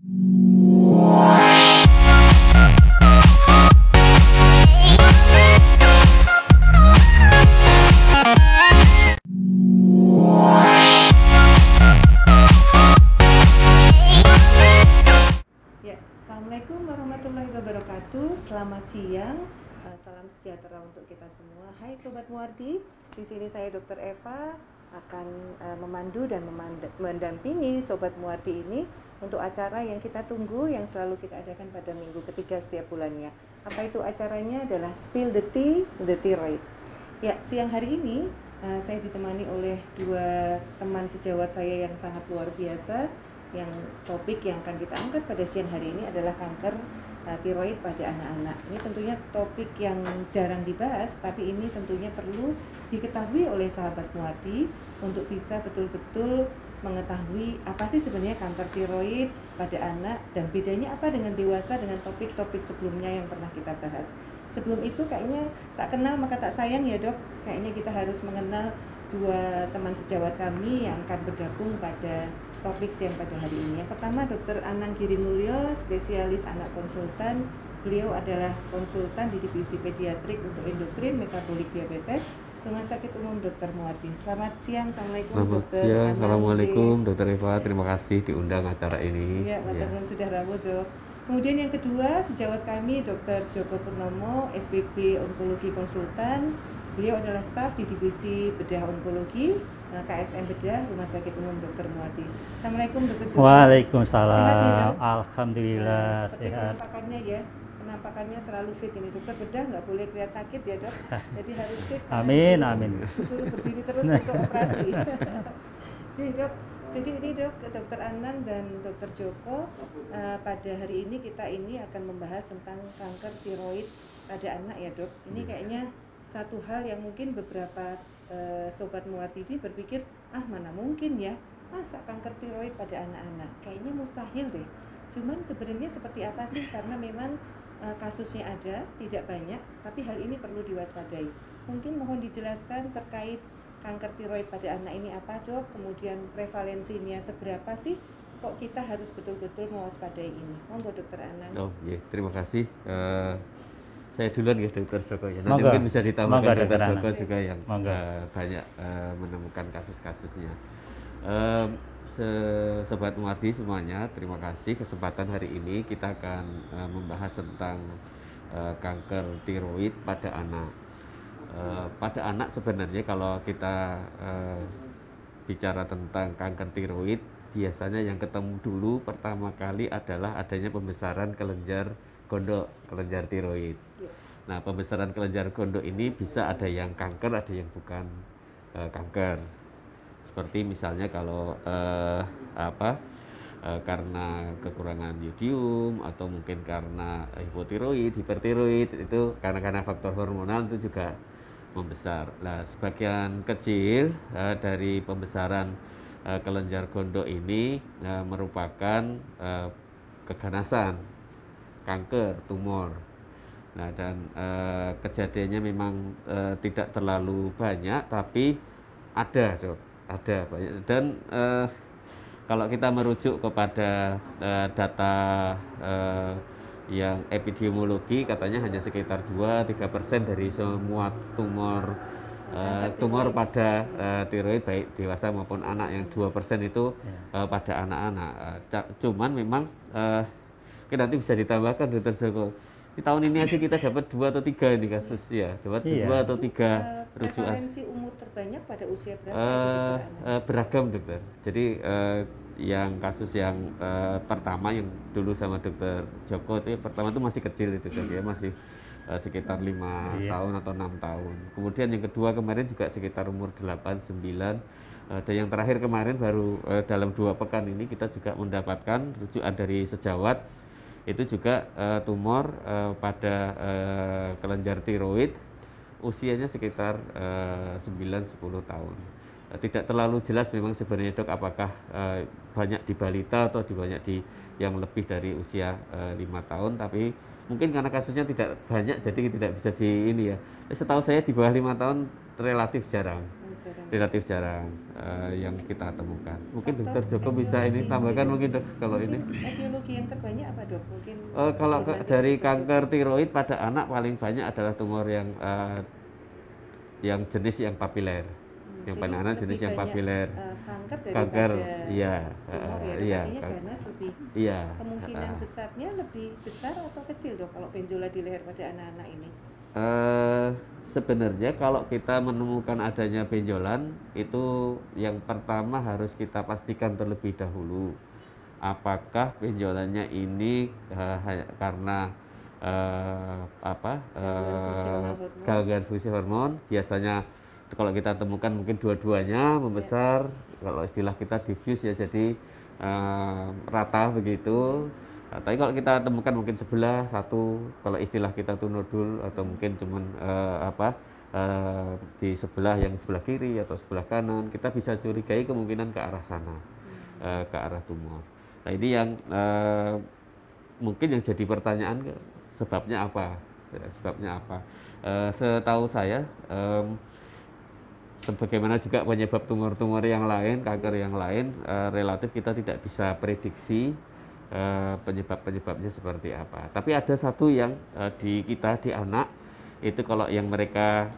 Ya, Assalamualaikum warahmatullahi wabarakatuh. Selamat siang. Salam sejahtera untuk kita semua. Hai Sobat Muardi, di sini saya Dr. Eva akan memandu dan mendampingi Sobat Muardi ini untuk acara yang kita tunggu, yang selalu kita adakan pada minggu ketiga setiap bulannya. Apa itu acaranya? Adalah Spill the Tea, the Thyroid. Ya, siang hari ini saya ditemani oleh dua teman sejawat saya yang sangat luar biasa. Yang topik yang akan kita angkat pada siang hari ini adalah kanker tiroid pada anak-anak. Ini tentunya topik yang jarang dibahas, tapi ini tentunya perlu diketahui oleh sahabat Muardi untuk bisa betul-betul mengetahui apa sih sebenarnya kanker tiroid pada anak dan bedanya apa dengan dewasa dengan topik-topik sebelumnya yang pernah kita bahas. Sebelum itu kayaknya tak kenal maka tak sayang ya dok. Kayaknya kita harus mengenal dua teman sejawat kami yang akan bergabung pada topik siang pada hari ini. Yang pertama Dr. Anang Girimulyo, spesialis anak konsultan. Beliau adalah konsultan di divisi pediatrik untuk endokrin metabolik diabetes Rumah Sakit Umum Dr. Muardi. Selamat siang, assalamualaikum Dr. Anang. Assalamualaikum Dr. Eva, terima kasih diundang acara ini. Ya, matur sudah rawuh dok. Kemudian yang kedua sejawat kami Dr. Joko Purnomo, SPP Onkologi Konsultan. Beliau adalah staf di divisi bedah onkologi KSM Bedah Rumah Sakit Umum Dr. Muardi. Assalamualaikum Dr. Joko. Waalaikumsalam. Sehat ya, Dok? Alhamdulillah Seperti sehat. penampakannya ya, penampakannya selalu fit ini. Dokter bedah nggak boleh kelihatan sakit ya dok. Jadi harus fit. Amin, amin. Disuruh berdiri terus untuk operasi. Jadi dok, jadi ini dok, Dokter Anang dan Dokter Joko pada hari ini kita ini akan membahas tentang kanker tiroid pada anak ya dok. Ini kayaknya satu hal yang mungkin beberapa Sobat Muardi ini berpikir, mana mungkin ya, masa kanker tiroid pada anak-anak, kayaknya mustahil deh. Cuman sebenarnya seperti apa sih, karena memang kasusnya ada, tidak banyak, tapi hal ini perlu diwaspadai. Mungkin mohon dijelaskan terkait kanker tiroid pada anak ini apa dok, kemudian prevalensinya seberapa sih, kok kita harus betul-betul mewaspadai ini. Monggo Dokter Anang. Oh iya, terima kasih. Saya duluan ya Dr. Joko ya. Nanti Monggo. mungkin bisa ditambahkan Monggo, Dr. Dr. Joko Anang. juga yang Monggo. banyak menemukan kasus-kasusnya. Sobat Muardi semuanya, terima kasih kesempatan hari ini kita akan membahas tentang kanker tiroid pada anak. Pada anak sebenarnya kalau kita bicara tentang kanker tiroid, biasanya yang ketemu dulu pertama kali adalah adanya pembesaran kelenjar gondok, kelenjar tiroid. Nah, pembesaran kelenjar gondok ini bisa ada yang kanker, ada yang bukan kanker. Seperti misalnya kalau karena kekurangan yodium atau mungkin karena hipotiroid, hipertiroid, itu karena faktor hormonal itu juga membesar. Nah, sebagian kecil dari pembesaran kelenjar gondok ini merupakan keganasan, kanker, tumor. Nah, dan kejadiannya memang tidak terlalu banyak, tapi ada dok, ada banyak. Dan kalau kita merujuk kepada data yang epidemiologi, katanya hanya sekitar 2-3% dari semua tumor pada tiroid baik dewasa maupun anak, yang 2% itu pada anak-anak. Cuman memang nanti bisa ditambahkan Dr. Joko. Di tahun ini aja kita dapat 2 atau 3 ini kasus ya, dapat 2 atau 3 rujukan. Prevalensi umur terbanyak pada usia berapa? Beragam dokter. Jadi yang kasus yang pertama yang dulu sama Dokter Joko itu pertama itu masih kecil itu ya, masih sekitar 5 tahun atau 6 tahun. Kemudian yang kedua kemarin juga sekitar umur 8, 9. Dan yang terakhir kemarin baru dalam 2 pekan ini kita juga mendapatkan rujukan dari sejawat, itu juga tumor pada kelenjar tiroid, usianya sekitar 9-10 tahun. Tidak terlalu jelas memang sebenarnya dok apakah banyak di balita atau banyak di yang lebih dari usia 5 tahun, tapi mungkin karena kasusnya tidak banyak jadi tidak bisa di ini ya. Setahu saya di bawah 5 tahun relatif jarang. relatif jarang yang kita temukan. Mungkin Faktor Dokter Joko bisa ini tambahkan mungkin Dok kalau ini. Etiologi yang terbanyak apa Dok? Mungkin Kalau sebelum nanti dari Dr. kanker tiroid pada anak paling banyak adalah tumor yang jenis yang papiler. Yang jadi pada anak jenis lebih yang banyak, papiler. kanker Kanker, daripada iya, tumor ya, iya, artinya ganas lebih iya. kemungkinan besarnya lebih besar atau kecil Dok kalau benjolan di leher pada anak-anak ini? Sebenarnya kalau kita menemukan adanya benjolan itu yang pertama harus kita pastikan terlebih dahulu apakah benjolannya ini karena gangguan fungsi hormon. Biasanya kalau kita temukan mungkin dua-duanya membesar, kalau istilah kita diffuse ya, jadi rata begitu. Tapi kalau kita temukan mungkin sebelah satu, kalau istilah kita tuh nodul, atau mungkin cuman di sebelah yang sebelah kiri atau sebelah kanan, kita bisa curigai kemungkinan ke arah sana, ke arah tumor. Nah ini yang mungkin yang jadi pertanyaan, sebabnya apa? Sebabnya apa? Setahu saya, sebagaimana juga penyebab tumor-tumor yang lain, kanker yang lain, relatif kita tidak bisa prediksi penyebab-penyebabnya seperti apa. Tapi ada satu yang di anak itu kalau yang mereka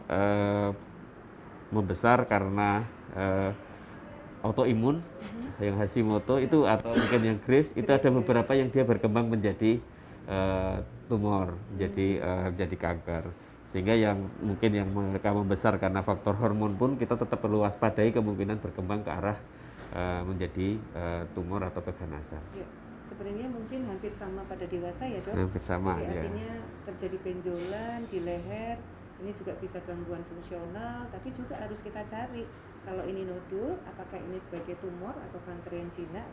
membesar karena autoimun, yang Hashimoto itu atau mungkin yang Graves itu ada beberapa yang dia berkembang menjadi tumor, menjadi kanker. Sehingga yang mungkin yang mereka membesar karena faktor hormon pun kita tetap perlu waspadai kemungkinan berkembang ke arah menjadi tumor atau keganasan. Ya, sebenarnya mungkin hampir sama pada dewasa ya Dok? Hampir sama. Jadi ya. artinya terjadi benjolan di leher, ini juga bisa gangguan fungsional, tapi juga harus kita cari kalau ini nodul, apakah ini sebagai tumor atau kanker yang jinak,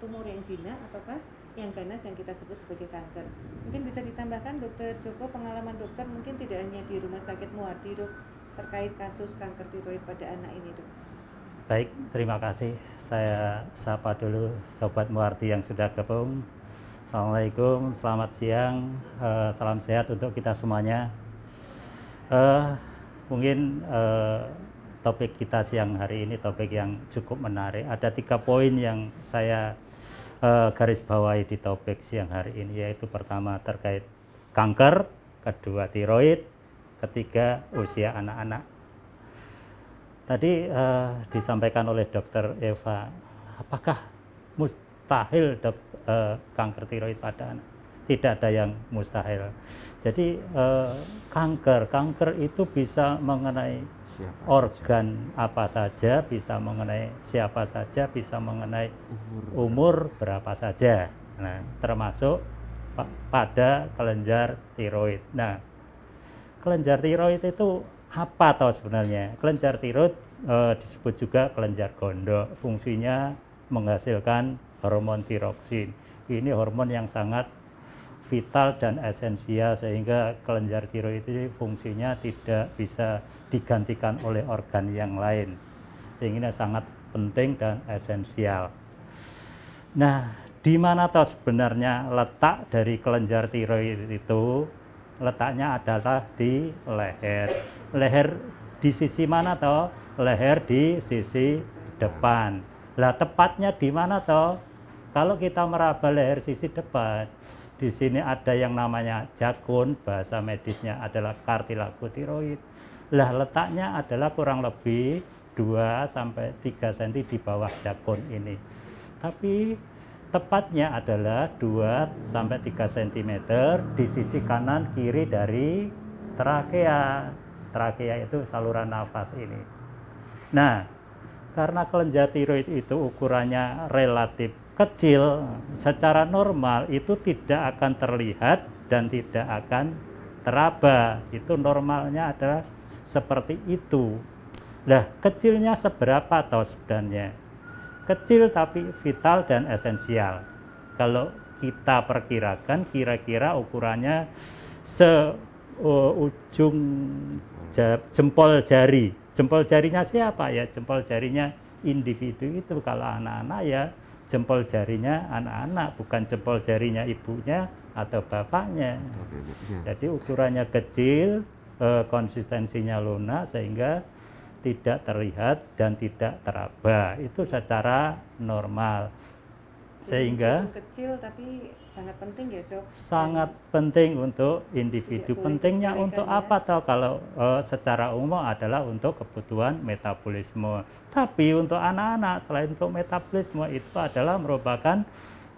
tumor yang jinak ataukah yang ganas yang kita sebut sebagai kanker. Mungkin bisa ditambahkan Dokter Joko, pengalaman dokter mungkin tidak hanya di Rumah Sakit Muardi Dok, terkait kasus kanker tiroid pada anak ini Dok. Baik, terima kasih. Saya sapa dulu Sobat Muardi yang sudah gabung. Assalamualaikum, selamat siang, salam sehat untuk kita semuanya. Mungkin topik kita siang hari ini topik yang cukup menarik. Ada 3 poin yang saya garis bawahi di topik siang hari ini, yaitu pertama terkait kanker, kedua tiroid, ketiga usia anak-anak. Tadi disampaikan oleh Dr. Eva, apakah mustahil kanker tiroid pada anak? Tidak ada yang mustahil. Jadi kanker itu bisa mengenai organ apa saja, bisa mengenai siapa saja, bisa mengenai umur berapa saja. Nah, termasuk pada kelenjar tiroid. Nah, kelenjar tiroid itu apa toh sebenarnya? Kelenjar tiroid disebut juga kelenjar gondok. Fungsinya menghasilkan hormon tiroksin. Ini hormon yang sangat vital dan esensial, sehingga kelenjar tiroid itu fungsinya tidak bisa digantikan oleh organ yang lain, sehingga sangat penting dan esensial. Nah, di mana toh sebenarnya letak dari kelenjar tiroid itu? Letaknya adalah di leher. Leher di sisi mana toh? Leher di sisi depan. Lah tepatnya di mana toh? Kalau kita meraba leher sisi depan, di sini ada yang namanya jakun, bahasa medisnya adalah kartilago tiroid. Lah letaknya adalah kurang lebih 2-3 cm di bawah jakun ini. Tapi tepatnya adalah 2-3 cm di sisi kanan kiri dari trakea. Trakea itu saluran nafas ini. Nah, karena kelenjar tiroid itu ukurannya relatif kecil, secara normal itu tidak akan terlihat dan tidak akan teraba. Itu normalnya adalah seperti itu. Nah, kecilnya seberapa toh sebenarnya? Kecil tapi vital dan esensial. Kalau kita perkirakan kira-kira ukurannya seujung jempol jari. Jempol jarinya siapa ya? Jempol jarinya individu itu. Kalau anak-anak ya jempol jarinya anak-anak, bukan jempol jarinya ibunya atau bapaknya. Jadi ukurannya kecil, konsistensinya lunak, sehingga tidak terlihat dan tidak teraba, itu secara normal. Sehingga meskipun kecil tapi sangat penting ya Dok. Sangat penting untuk individu. Pentingnya untuk apa toh? Kalau secara umum adalah untuk kebutuhan metabolisme. Tapi untuk anak-anak selain untuk metabolisme itu adalah merupakan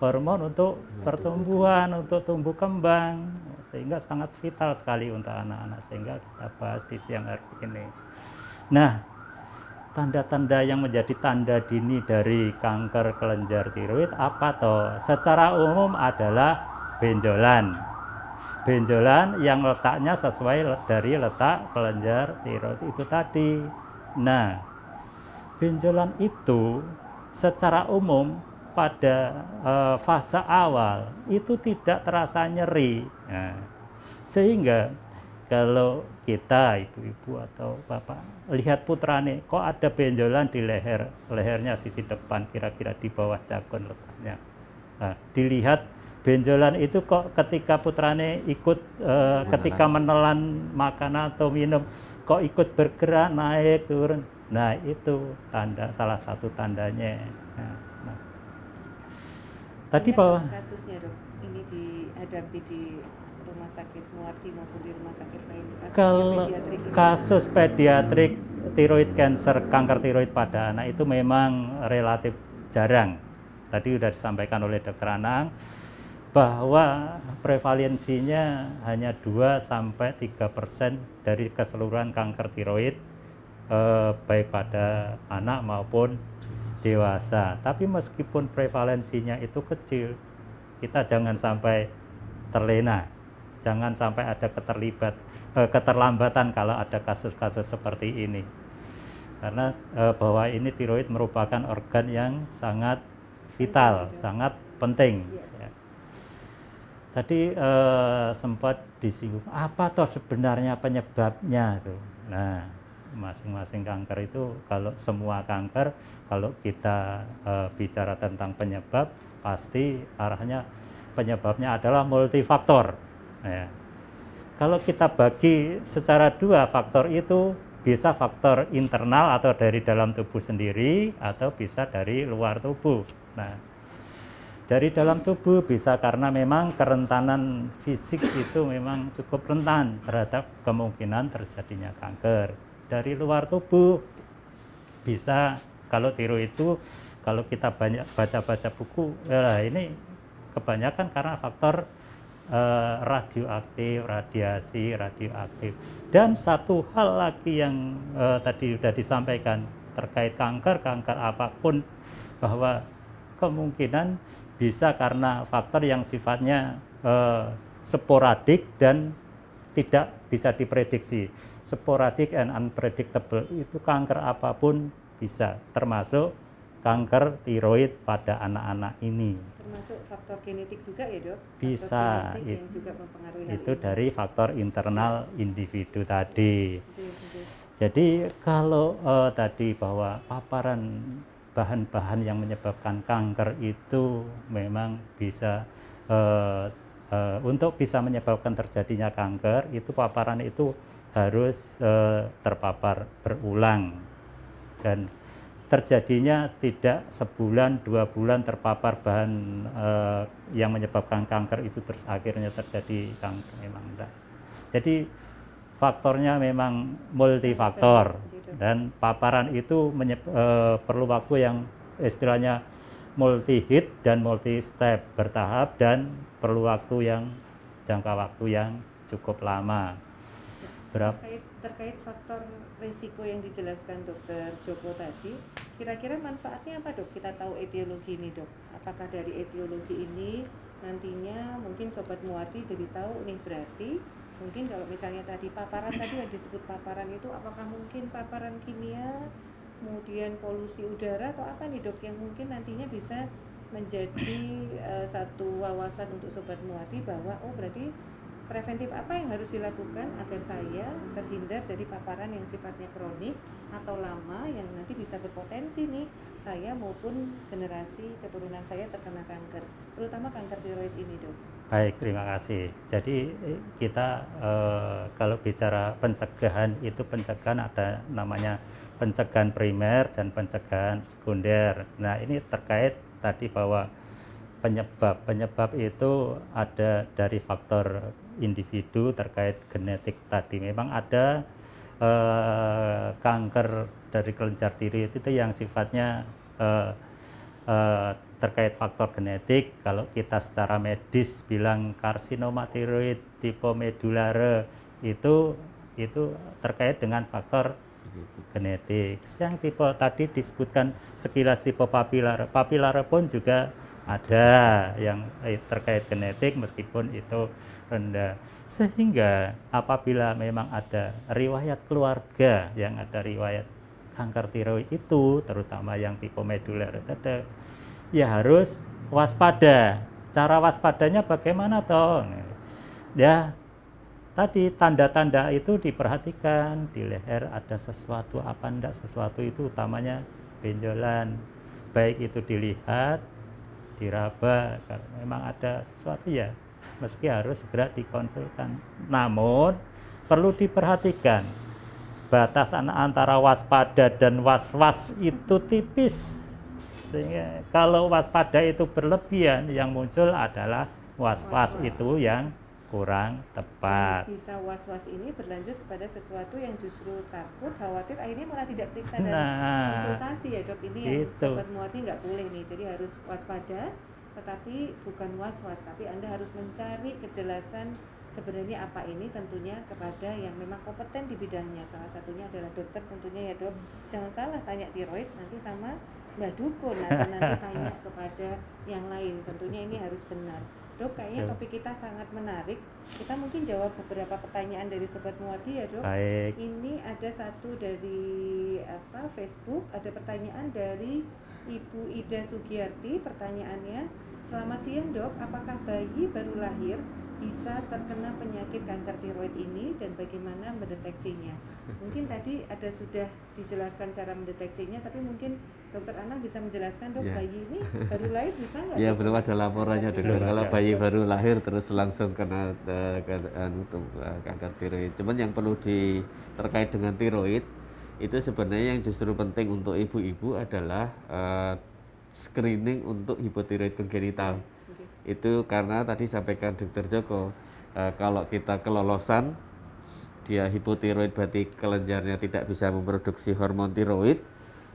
hormon untuk pertumbuhan, untuk tumbuh kembang, sehingga sangat vital sekali untuk anak-anak. Sehingga kita bahas di siang hari ini. Nah, tanda-tanda yang menjadi tanda dini dari kanker kelenjar tiroid apa toh? Secara umum adalah benjolan. Benjolan yang letaknya sesuai dari letak kelenjar tiroid itu tadi. Nah, benjolan itu secara umum pada fase awal itu tidak terasa nyeri. Nah, sehingga kalau kita ibu-ibu atau bapak lihat putrane kok ada benjolan di lehernya sisi depan, kira-kira di bawah jakun letaknya. Nah, dilihat benjolan itu kok ketika putrane ikut ketika menelan makanan atau minum kok ikut bergerak naik turun. Nah, itu tanda, salah satu tandanya. Nah. Tadi bahwa kasusnya Dok ini dihadapi di rumah sakit Muardi maupun di rumah sakit lain. Kalau kasus pediatrik tiroid cancer, kanker tiroid pada anak itu memang relatif jarang. Tadi sudah disampaikan oleh Dr. Anang bahwa prevalensinya hanya 2-3% dari keseluruhan kanker tiroid baik pada anak maupun dewasa. Tapi meskipun prevalensinya itu kecil, kita jangan sampai terlena. Jangan sampai ada keterlambatan kalau ada kasus-kasus seperti ini. Karena bahwa ini tiroid merupakan organ yang sangat vital, sangat penting. Ya. Tadi sempat disinggung, apa toh sebenarnya penyebabnya tuh. Nah, masing-masing kanker itu, kalau semua kanker, kalau kita bicara tentang penyebab, pasti arahnya penyebabnya adalah multifaktor. Ya. Kalau kita bagi secara dua, faktor itu bisa faktor internal atau dari dalam tubuh sendiri, atau bisa dari luar tubuh. Nah, dari dalam tubuh bisa karena memang kerentanan fisik itu memang cukup rentan terhadap kemungkinan terjadinya kanker. Dari luar tubuh bisa, kalau tiroid itu kalau kita banyak baca-baca buku, ini kebanyakan karena faktor radioaktif, radiasi radioaktif. Dan satu hal lagi yang tadi sudah disampaikan terkait kanker apapun, bahwa kemungkinan bisa karena faktor yang sifatnya sporadik dan tidak bisa diprediksi. Sporadik and unpredictable, itu kanker apapun bisa, termasuk kanker tiroid pada anak-anak ini. Termasuk faktor genetik juga ya Dok? Bisa, yang juga mempengaruhi itu dari faktor internal individu tadi. Jadi kalau tadi bahwa paparan bahan-bahan yang menyebabkan kanker itu memang bisa untuk bisa menyebabkan terjadinya kanker, itu paparan itu harus terpapar berulang, dan terjadinya tidak sebulan 2 bulan terpapar bahan yang menyebabkan kanker itu terus akhirnya terjadi kanker, memang enggak. Jadi faktornya memang multifaktor, dan paparan itu perlu waktu yang istilahnya multi hit dan multi step, bertahap, dan perlu waktu yang jangka waktu yang cukup lama. Terkait faktor risiko yang dijelaskan Dokter Joko tadi, kira-kira manfaatnya apa Dok? Kita tahu etiologi ini Dok. Apakah dari etiologi ini nantinya mungkin Sobat Muardi jadi tahu nih, berarti mungkin kalau misalnya tadi paparan, tadi yang disebut paparan itu apakah mungkin paparan kimia, kemudian polusi udara, atau apa nih Dok yang mungkin nantinya bisa menjadi satu wawasan untuk Sobat Muardi bahwa oh berarti preventif apa yang harus dilakukan agar saya terhindar dari paparan yang sifatnya kronik atau lama yang nanti bisa berpotensi nih saya maupun generasi keturunan saya terkena kanker, terutama kanker tiroid ini, Dok. Baik, terima kasih. Jadi kita kalau bicara pencegahan itu pencegahan ada namanya pencegahan primer dan pencegahan sekunder. Nah, ini terkait tadi bahwa penyebab itu ada dari faktor individu terkait genetik tadi. Memang ada kanker dari kelenjar tiroid itu yang sifatnya terkait faktor genetik. Kalau kita secara medis bilang karsinoma tiroid tipe medulare itu terkait dengan faktor genetik. Yang tipe tadi disebutkan sekilas tipe papilare pun juga ada yang terkait genetik meskipun itu rendah. Sehingga apabila memang ada riwayat keluarga yang ada riwayat kanker tiroid itu, terutama yang tipe medular itu, ya harus waspada. Cara waspadanya bagaimana toh? Ya tadi tanda-tanda itu diperhatikan, di leher ada sesuatu apa enggak, sesuatu itu utamanya benjolan, baik itu dilihat, diraba, kalau memang ada sesuatu ya meski harus segera dikonsultan. Namun perlu diperhatikan batas antara waspada dan was-was itu tipis, sehingga kalau waspada itu berlebihan yang muncul adalah was-was itu yang kurang tepat. Bisa was-was ini berlanjut kepada sesuatu yang justru takut, khawatir, akhirnya malah tidak periksa dan konsultasi ya, Dok. Ini yang Sobat Muardi nggak boleh nih, jadi harus waspada, tetapi bukan was-was, tapi Anda harus mencari kejelasan sebenarnya apa ini, tentunya kepada yang memang kompeten di bidangnya. Salah satunya adalah dokter tentunya ya, Dok. Jangan salah tanya tiroid nanti sama Mbak Dukun atau nanti tanya kepada yang lain. Tentunya ini harus benar. Dok, kayaknya topik kita sangat menarik. Kita mungkin jawab beberapa pertanyaan dari Sobat Muardi ya, Dok. Baik. Ini ada satu dari Facebook, ada pertanyaan dari Ibu Ida Sugiyarti. Pertanyaannya, selamat siang, Dok, apakah bayi baru lahir bisa terkena penyakit kanker tiroid ini dan bagaimana mendeteksinya? Mungkin tadi ada sudah dijelaskan cara mendeteksinya, tapi mungkin Dokter Anang bisa menjelaskan, Dok, bayi ini baru lahir bisa nggak? Ya, belum ada laporannya, Dok. Kalau bayi baru lahir terus langsung kena kanker tiroid. Cuman yang perlu terkait dengan tiroid itu sebenarnya yang justru penting untuk ibu-ibu adalah screening untuk hipotiroid kongenital. Itu karena tadi sampaikan Dr. Joko, kalau kita kelolosan dia hipotiroid berarti kelenjarnya tidak bisa memproduksi hormon tiroid,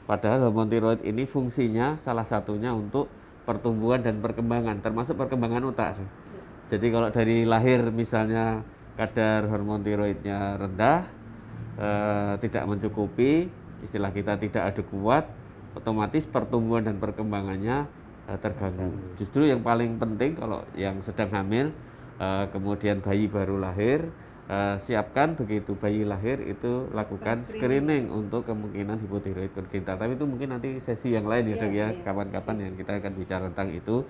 padahal hormon tiroid ini fungsinya salah satunya untuk pertumbuhan dan perkembangan, termasuk perkembangan otak. Jadi kalau dari lahir misalnya kadar hormon tiroidnya rendah, tidak mencukupi, istilah kita tidak adekuat, otomatis pertumbuhan dan perkembangannya terganggu. Justru yang paling penting kalau yang sedang hamil, kemudian bayi baru lahir, siapkan begitu bayi lahir itu lakukan screening untuk kemungkinan hipotiroid kongenital. Tapi itu mungkin nanti sesi yang lain ya, Dok ya, kapan-kapan yang kita akan bicara tentang itu.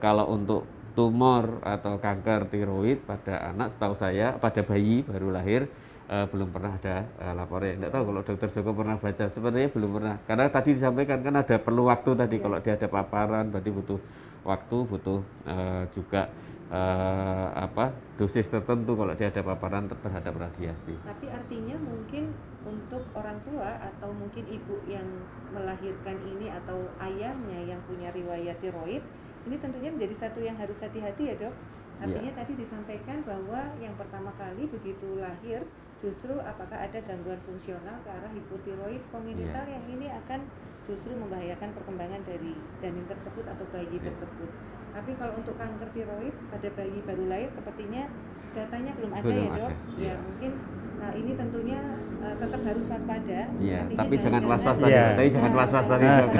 Kalau untuk tumor atau kanker tiroid pada anak, setahu saya pada bayi baru lahir belum pernah ada laporan. Tidak tahu kalau Dokter Joko pernah baca, sebenarnya belum pernah. Karena tadi disampaikan kan ada perlu waktu tadi, kalau dia ada paparan berarti butuh waktu, butuh juga dosis tertentu kalau dia ada paparan terhadap radiasi. Tapi artinya mungkin untuk orang tua atau mungkin ibu yang melahirkan ini atau ayahnya yang punya riwayat tiroid, ini tentunya menjadi satu yang harus hati-hati ya, Dok. Artinya tadi disampaikan bahwa yang pertama kali begitu lahir justru apakah ada gangguan fungsional ke arah hipotiroid kongenital yang ini akan justru membahayakan perkembangan dari janin tersebut atau bayi tersebut. Tapi kalau untuk kanker tiroid pada bayi baru lahir sepertinya datanya belum ada ya, Dok. Ya mungkin ini tentunya tetap harus waspada. Iya, tapi jangan was-was tadi. Tapi jangan was-was tadi, Dok.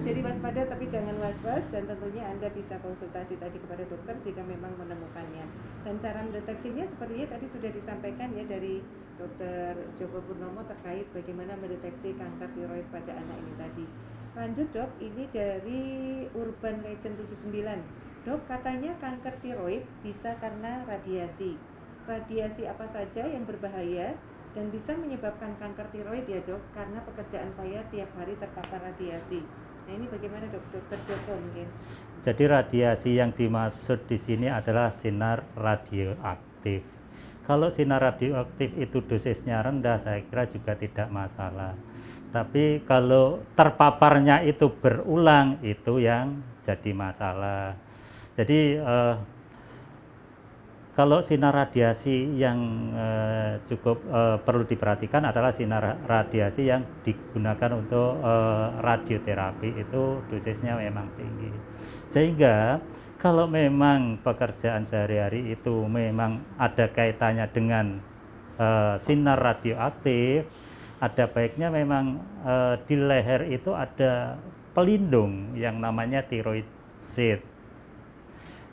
Jadi waspada tapi jangan was-was, dan tentunya Anda bisa konsultasi tadi kepada dokter jika memang menemukannya. Dan cara mendeteksinya sepertinya tadi sudah disampaikan ya dari Dr. Joko Purnomo terkait bagaimana mendeteksi kanker tiroid pada anak ini tadi. Lanjut, Dok, ini dari Urban Legend 79. Dok, katanya kanker tiroid bisa karena radiasi. Radiasi apa saja yang berbahaya dan bisa menyebabkan kanker tiroid ya dok? Karena pekerjaan saya tiap hari terpapar radiasi. Nah ini bagaimana dok, Dokter Joko mungkin? Jadi radiasi yang dimaksud di sini adalah sinar radioaktif. Kalau sinar radioaktif itu dosisnya rendah, saya kira juga tidak masalah. Tapi kalau terpaparnya itu berulang, itu yang jadi masalah. Jadi kalau sinar radiasi yang cukup perlu diperhatikan adalah sinar radiasi yang digunakan untuk radioterapi, itu dosisnya memang tinggi. Sehingga kalau memang pekerjaan sehari-hari itu memang ada kaitannya dengan sinar radioaktif, ada baiknya memang di leher itu ada pelindung yang namanya thyroid sheath.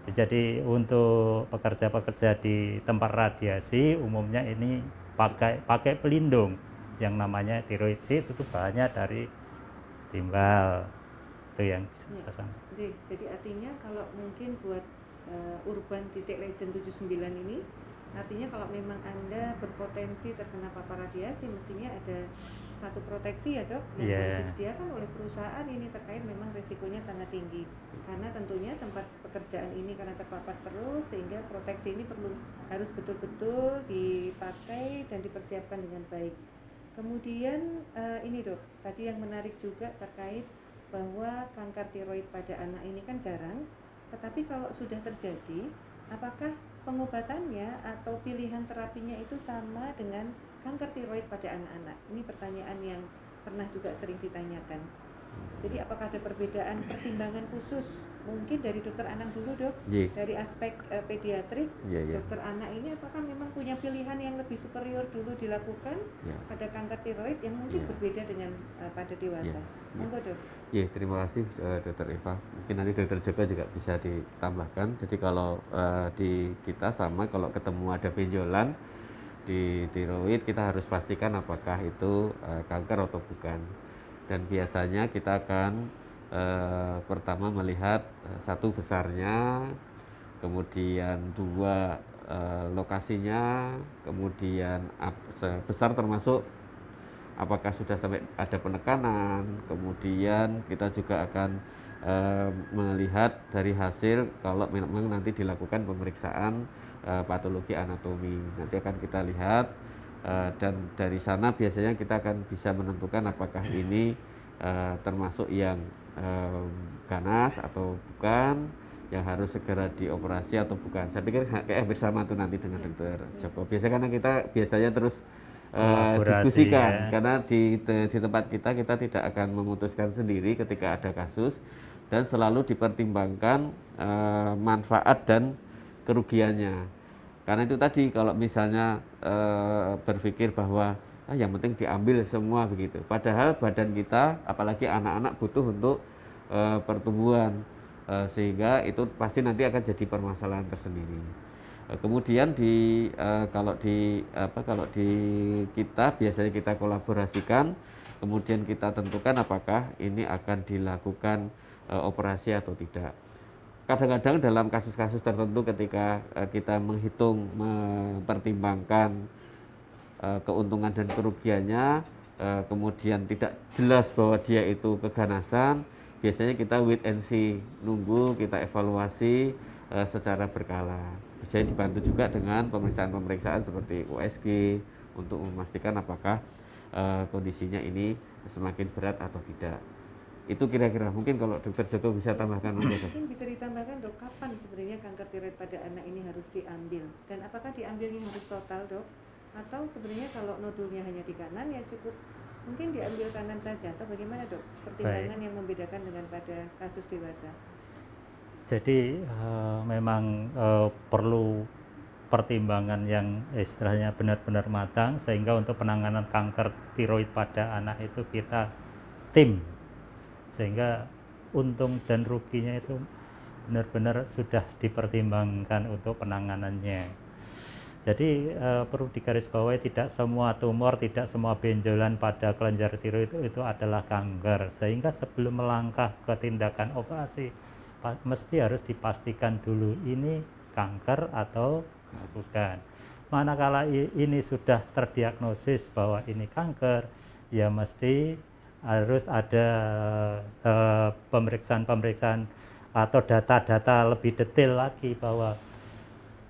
Jadi untuk pekerja-pekerja di tempat radiasi umumnya ini pakai pelindung yang namanya thyroid sheath, itu bahannya dari timbal. Itu yang bisa saya sampaikan. Jadi artinya kalau mungkin buat Urban Legend 79 ini, artinya kalau memang Anda berpotensi terkena papar radiasi, mestinya ada satu proteksi ya dok yang harus disediakan oleh perusahaan ini, terkait memang resikonya sangat tinggi karena tentunya tempat pekerjaan ini karena terpapar terus, sehingga proteksi ini harus betul-betul dipakai dan dipersiapkan dengan baik. Kemudian ini dok, tadi yang menarik juga terkait bahwa kanker tiroid pada anak ini kan jarang, tetapi kalau sudah terjadi, apakah pengobatannya atau pilihan terapinya itu sama dengan kanker tiroid pada anak-anak? Ini pertanyaan yang pernah juga sering ditanyakan. Jadi apakah ada perbedaan pertimbangan khusus? Mungkin dari dokter anak dulu dok, dari aspek pediatrik, dokter anak ini apakah memang punya pilihan yang lebih superior dulu dilakukan pada kanker tiroid yang mungkin berbeda dengan pada dewasa? Monggo dok. Terima kasih dokter Eva. Mungkin nanti dokter Joko juga bisa ditambahkan. Jadi kalau di kita sama, kalau ketemu ada benjolan di tiroid, kita harus pastikan apakah itu kanker atau bukan. Dan biasanya kita akan pertama melihat satu besarnya, kemudian dua lokasinya, kemudian besar termasuk apakah sudah sampai ada penekanan, kemudian kita juga akan melihat dari hasil kalau memang nanti dilakukan pemeriksaan patologi anatomi, nanti akan kita lihat dan dari sana biasanya kita akan bisa menentukan apakah ini termasuk yang ganas atau bukan, yang harus segera dioperasi atau bukan. Saya pikir kayak bersama tuh nanti dengan dokter Joko. Biasanya karena kita biasanya terus diskusikan karena di tempat kita tidak akan memutuskan sendiri ketika ada kasus, dan selalu dipertimbangkan manfaat dan kerugiannya. Karena itu tadi kalau misalnya berpikir bahwa yang penting diambil semua begitu, padahal badan kita apalagi anak-anak butuh untuk pertumbuhan, sehingga itu pasti nanti akan jadi permasalahan tersendiri. Kemudian kalau di kita biasanya kita kolaborasikan, kemudian kita tentukan apakah ini akan dilakukan operasi atau tidak. Kadang-kadang dalam kasus-kasus tertentu ketika kita mempertimbangkan keuntungan dan kerugiannya, kemudian tidak jelas bahwa dia itu keganasan, biasanya kita wait and see, nunggu, kita evaluasi secara berkala. Biasanya dibantu juga dengan pemeriksaan-pemeriksaan seperti USG untuk memastikan apakah kondisinya ini semakin berat atau tidak. Itu kira-kira, mungkin kalau dokter Joko bisa tambahkan. Mungkin bisa ditambahkan dok, kapan sebenarnya kanker tiroid pada anak ini harus diambil, dan apakah diambilnya harus total dok, atau sebenarnya kalau nodulnya hanya di kanan ya cukup mungkin diambil kanan saja, atau bagaimana dok pertimbangan yang membedakan dengan pada kasus dewasa? Jadi memang perlu pertimbangan yang istilahnya benar-benar matang, sehingga untuk penanganan kanker tiroid pada anak itu kita tim, sehingga untung dan ruginya itu benar-benar sudah dipertimbangkan untuk penanganannya. Jadi perlu digarisbawahi, tidak semua tumor, tidak semua benjolan pada kelenjar tiroid itu adalah kanker, sehingga sebelum melangkah ke tindakan operasi mesti harus dipastikan dulu ini kanker atau bukan. Manakala ini sudah terdiagnosis bahwa ini kanker, ya mesti harus ada pemeriksaan-pemeriksaan atau data-data lebih detail lagi bahwa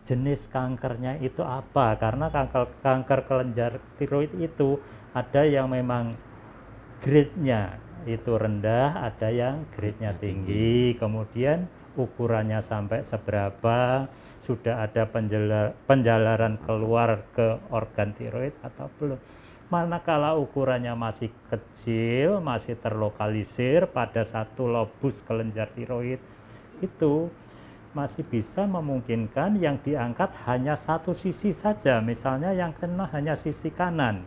jenis kankernya itu apa, karena kanker kelenjar tiroid itu ada yang memang grade-nya itu rendah, ada yang grade-nya tinggi, kemudian ukurannya sampai seberapa, sudah ada penjalaran keluar ke organ tiroid atau belum. Manakala ukurannya masih kecil, masih terlokalisir pada satu lobus kelenjar tiroid, itu masih bisa memungkinkan yang diangkat hanya satu sisi saja, misalnya yang kena hanya sisi kanan,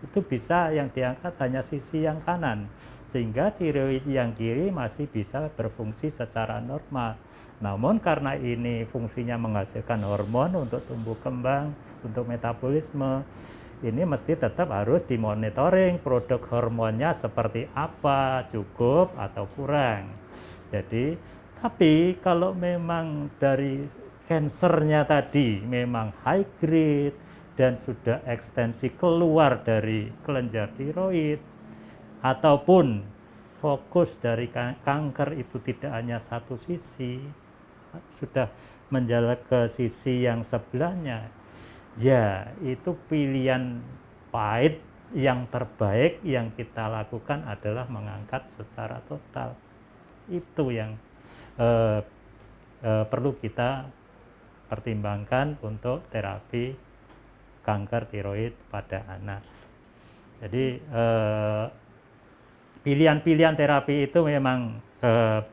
itu bisa yang diangkat hanya sisi yang kanan, sehingga tiroid yang kiri masih bisa berfungsi secara normal. Namun karena ini fungsinya menghasilkan hormon untuk tumbuh kembang, untuk metabolisme, ini mesti tetap harus dimonitoring produk hormonnya seperti apa, cukup atau kurang. Jadi, tapi kalau memang dari kansernya tadi memang high grade dan sudah ekstensi keluar dari kelenjar tiroid, ataupun fokus dari kanker itu tidak hanya satu sisi, sudah menjalar ke sisi yang sebelahnya, ya itu pilihan pahit yang terbaik yang kita lakukan adalah mengangkat secara total. Itu yang perlu kita pertimbangkan untuk terapi kanker tiroid pada anak. Jadi pilihan-pilihan terapi itu memang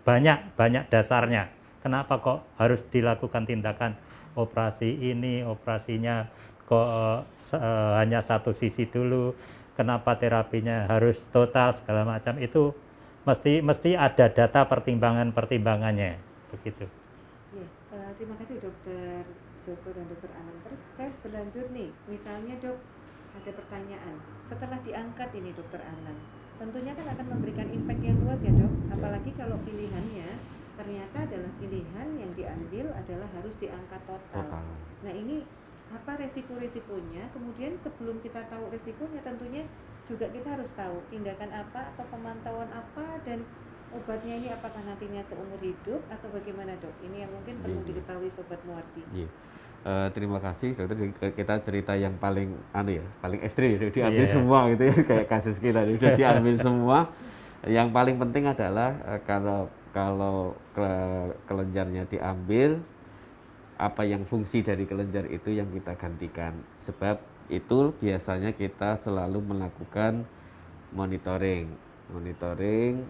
banyak dasarnya. Kenapa kok harus dilakukan tindakan operasi ini, operasinya kok hanya satu sisi dulu, kenapa terapinya harus total segala macam, itu mesti ada data pertimbangannya begitu. Ya, terima kasih Dokter Joko dan Dokter Anam. Terus saya berlanjut nih, misalnya Dok, ada pertanyaan setelah diangkat ini Dokter Anam, tentunya kan akan memberikan impact yang luas ya Dok, apalagi kalau pilihannya ternyata adalah pilihan yang diambil adalah harus diangkat total. Nah ini apa resiko-resikonya, kemudian sebelum kita tahu resikonya tentunya juga kita harus tahu tindakan apa atau pemantauan apa dan obatnya ini apakah nantinya seumur hidup atau bagaimana Dok? Ini yang mungkin perlu diketahui Sobat Muardi. Terima kasih Dokter, kita cerita yang paling paling ekstrim, diambil semua gitu ya, kayak kasus kita sudah diambil semua. Yang paling penting adalah kalau kelenjarnya diambil, apa yang fungsi dari kelenjar itu yang kita gantikan. Sebab itu biasanya kita selalu melakukan monitoring.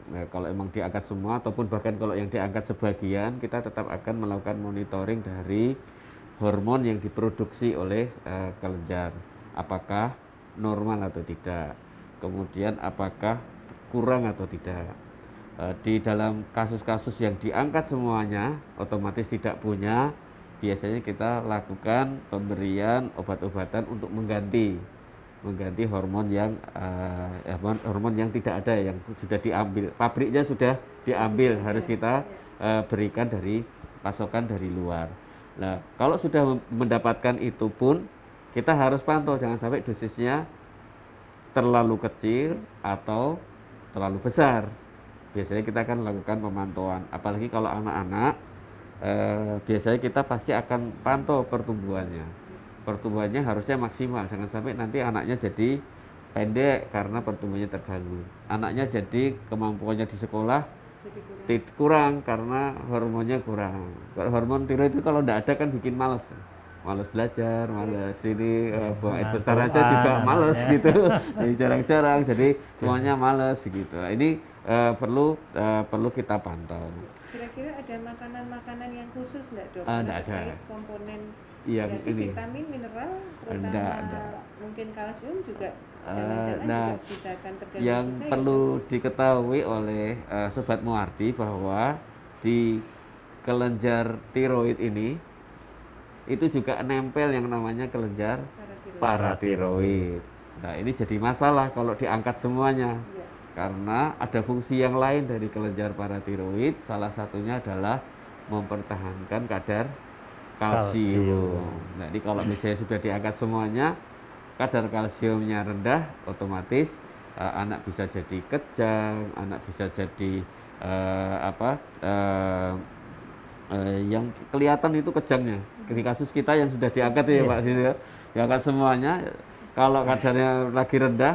Nah, kalau emang diangkat semua ataupun bahkan kalau yang diangkat sebagian, kita tetap akan melakukan monitoring dari hormon yang diproduksi oleh kelenjar. Apakah normal atau tidak. Kemudian apakah kurang atau tidak. Di dalam kasus-kasus yang diangkat semuanya otomatis tidak punya, biasanya kita lakukan pemberian obat-obatan untuk mengganti hormon yang tidak ada, yang sudah diambil, pabriknya sudah diambil, harus kita berikan dari pasokan dari luar. Nah, kalau sudah mendapatkan itu pun kita harus pantau, jangan sampai dosisnya terlalu kecil atau terlalu besar. Biasanya kita akan lakukan pemantauan, apalagi kalau anak-anak, biasanya kita pasti akan pantau pertumbuhannya harusnya maksimal, jangan sampai nanti anaknya jadi pendek karena pertumbuhannya terganggu, anaknya jadi kemampuannya di sekolah kurang karena hormonnya kurang. Hormon tiroid itu kalau tidak ada kan bikin males belajar, males ini, buang air besar aja juga males gitu. Jadi jarang-jarang, jadi semuanya males begitu. Ini perlu kita pantau. Kira-kira ada makanan-makanan yang khusus nggak Dok? Nggak ada. Komponen yang ini vitamin, mineral, terutama mungkin kalsium juga jangan-jangan juga bisa akan terganggu. Yang juga perlu ya, diketahui oleh Sobat Muardi bahwa di kelenjar tiroid ini itu juga nempel yang namanya kelenjar paratiroid. Nah ini jadi masalah kalau diangkat semuanya. karena ada fungsi yang lain dari kelenjar paratiroid, salah satunya adalah mempertahankan kadar kalsium. Jadi kalau misalnya sudah diangkat semuanya, kadar kalsiumnya rendah, otomatis anak bisa jadi kejang, anak bisa jadi yang kelihatan itu kejangnya. Di kasus kita yang sudah diangkat ya Pak, diangkat semuanya, kalau kadarnya lagi rendah,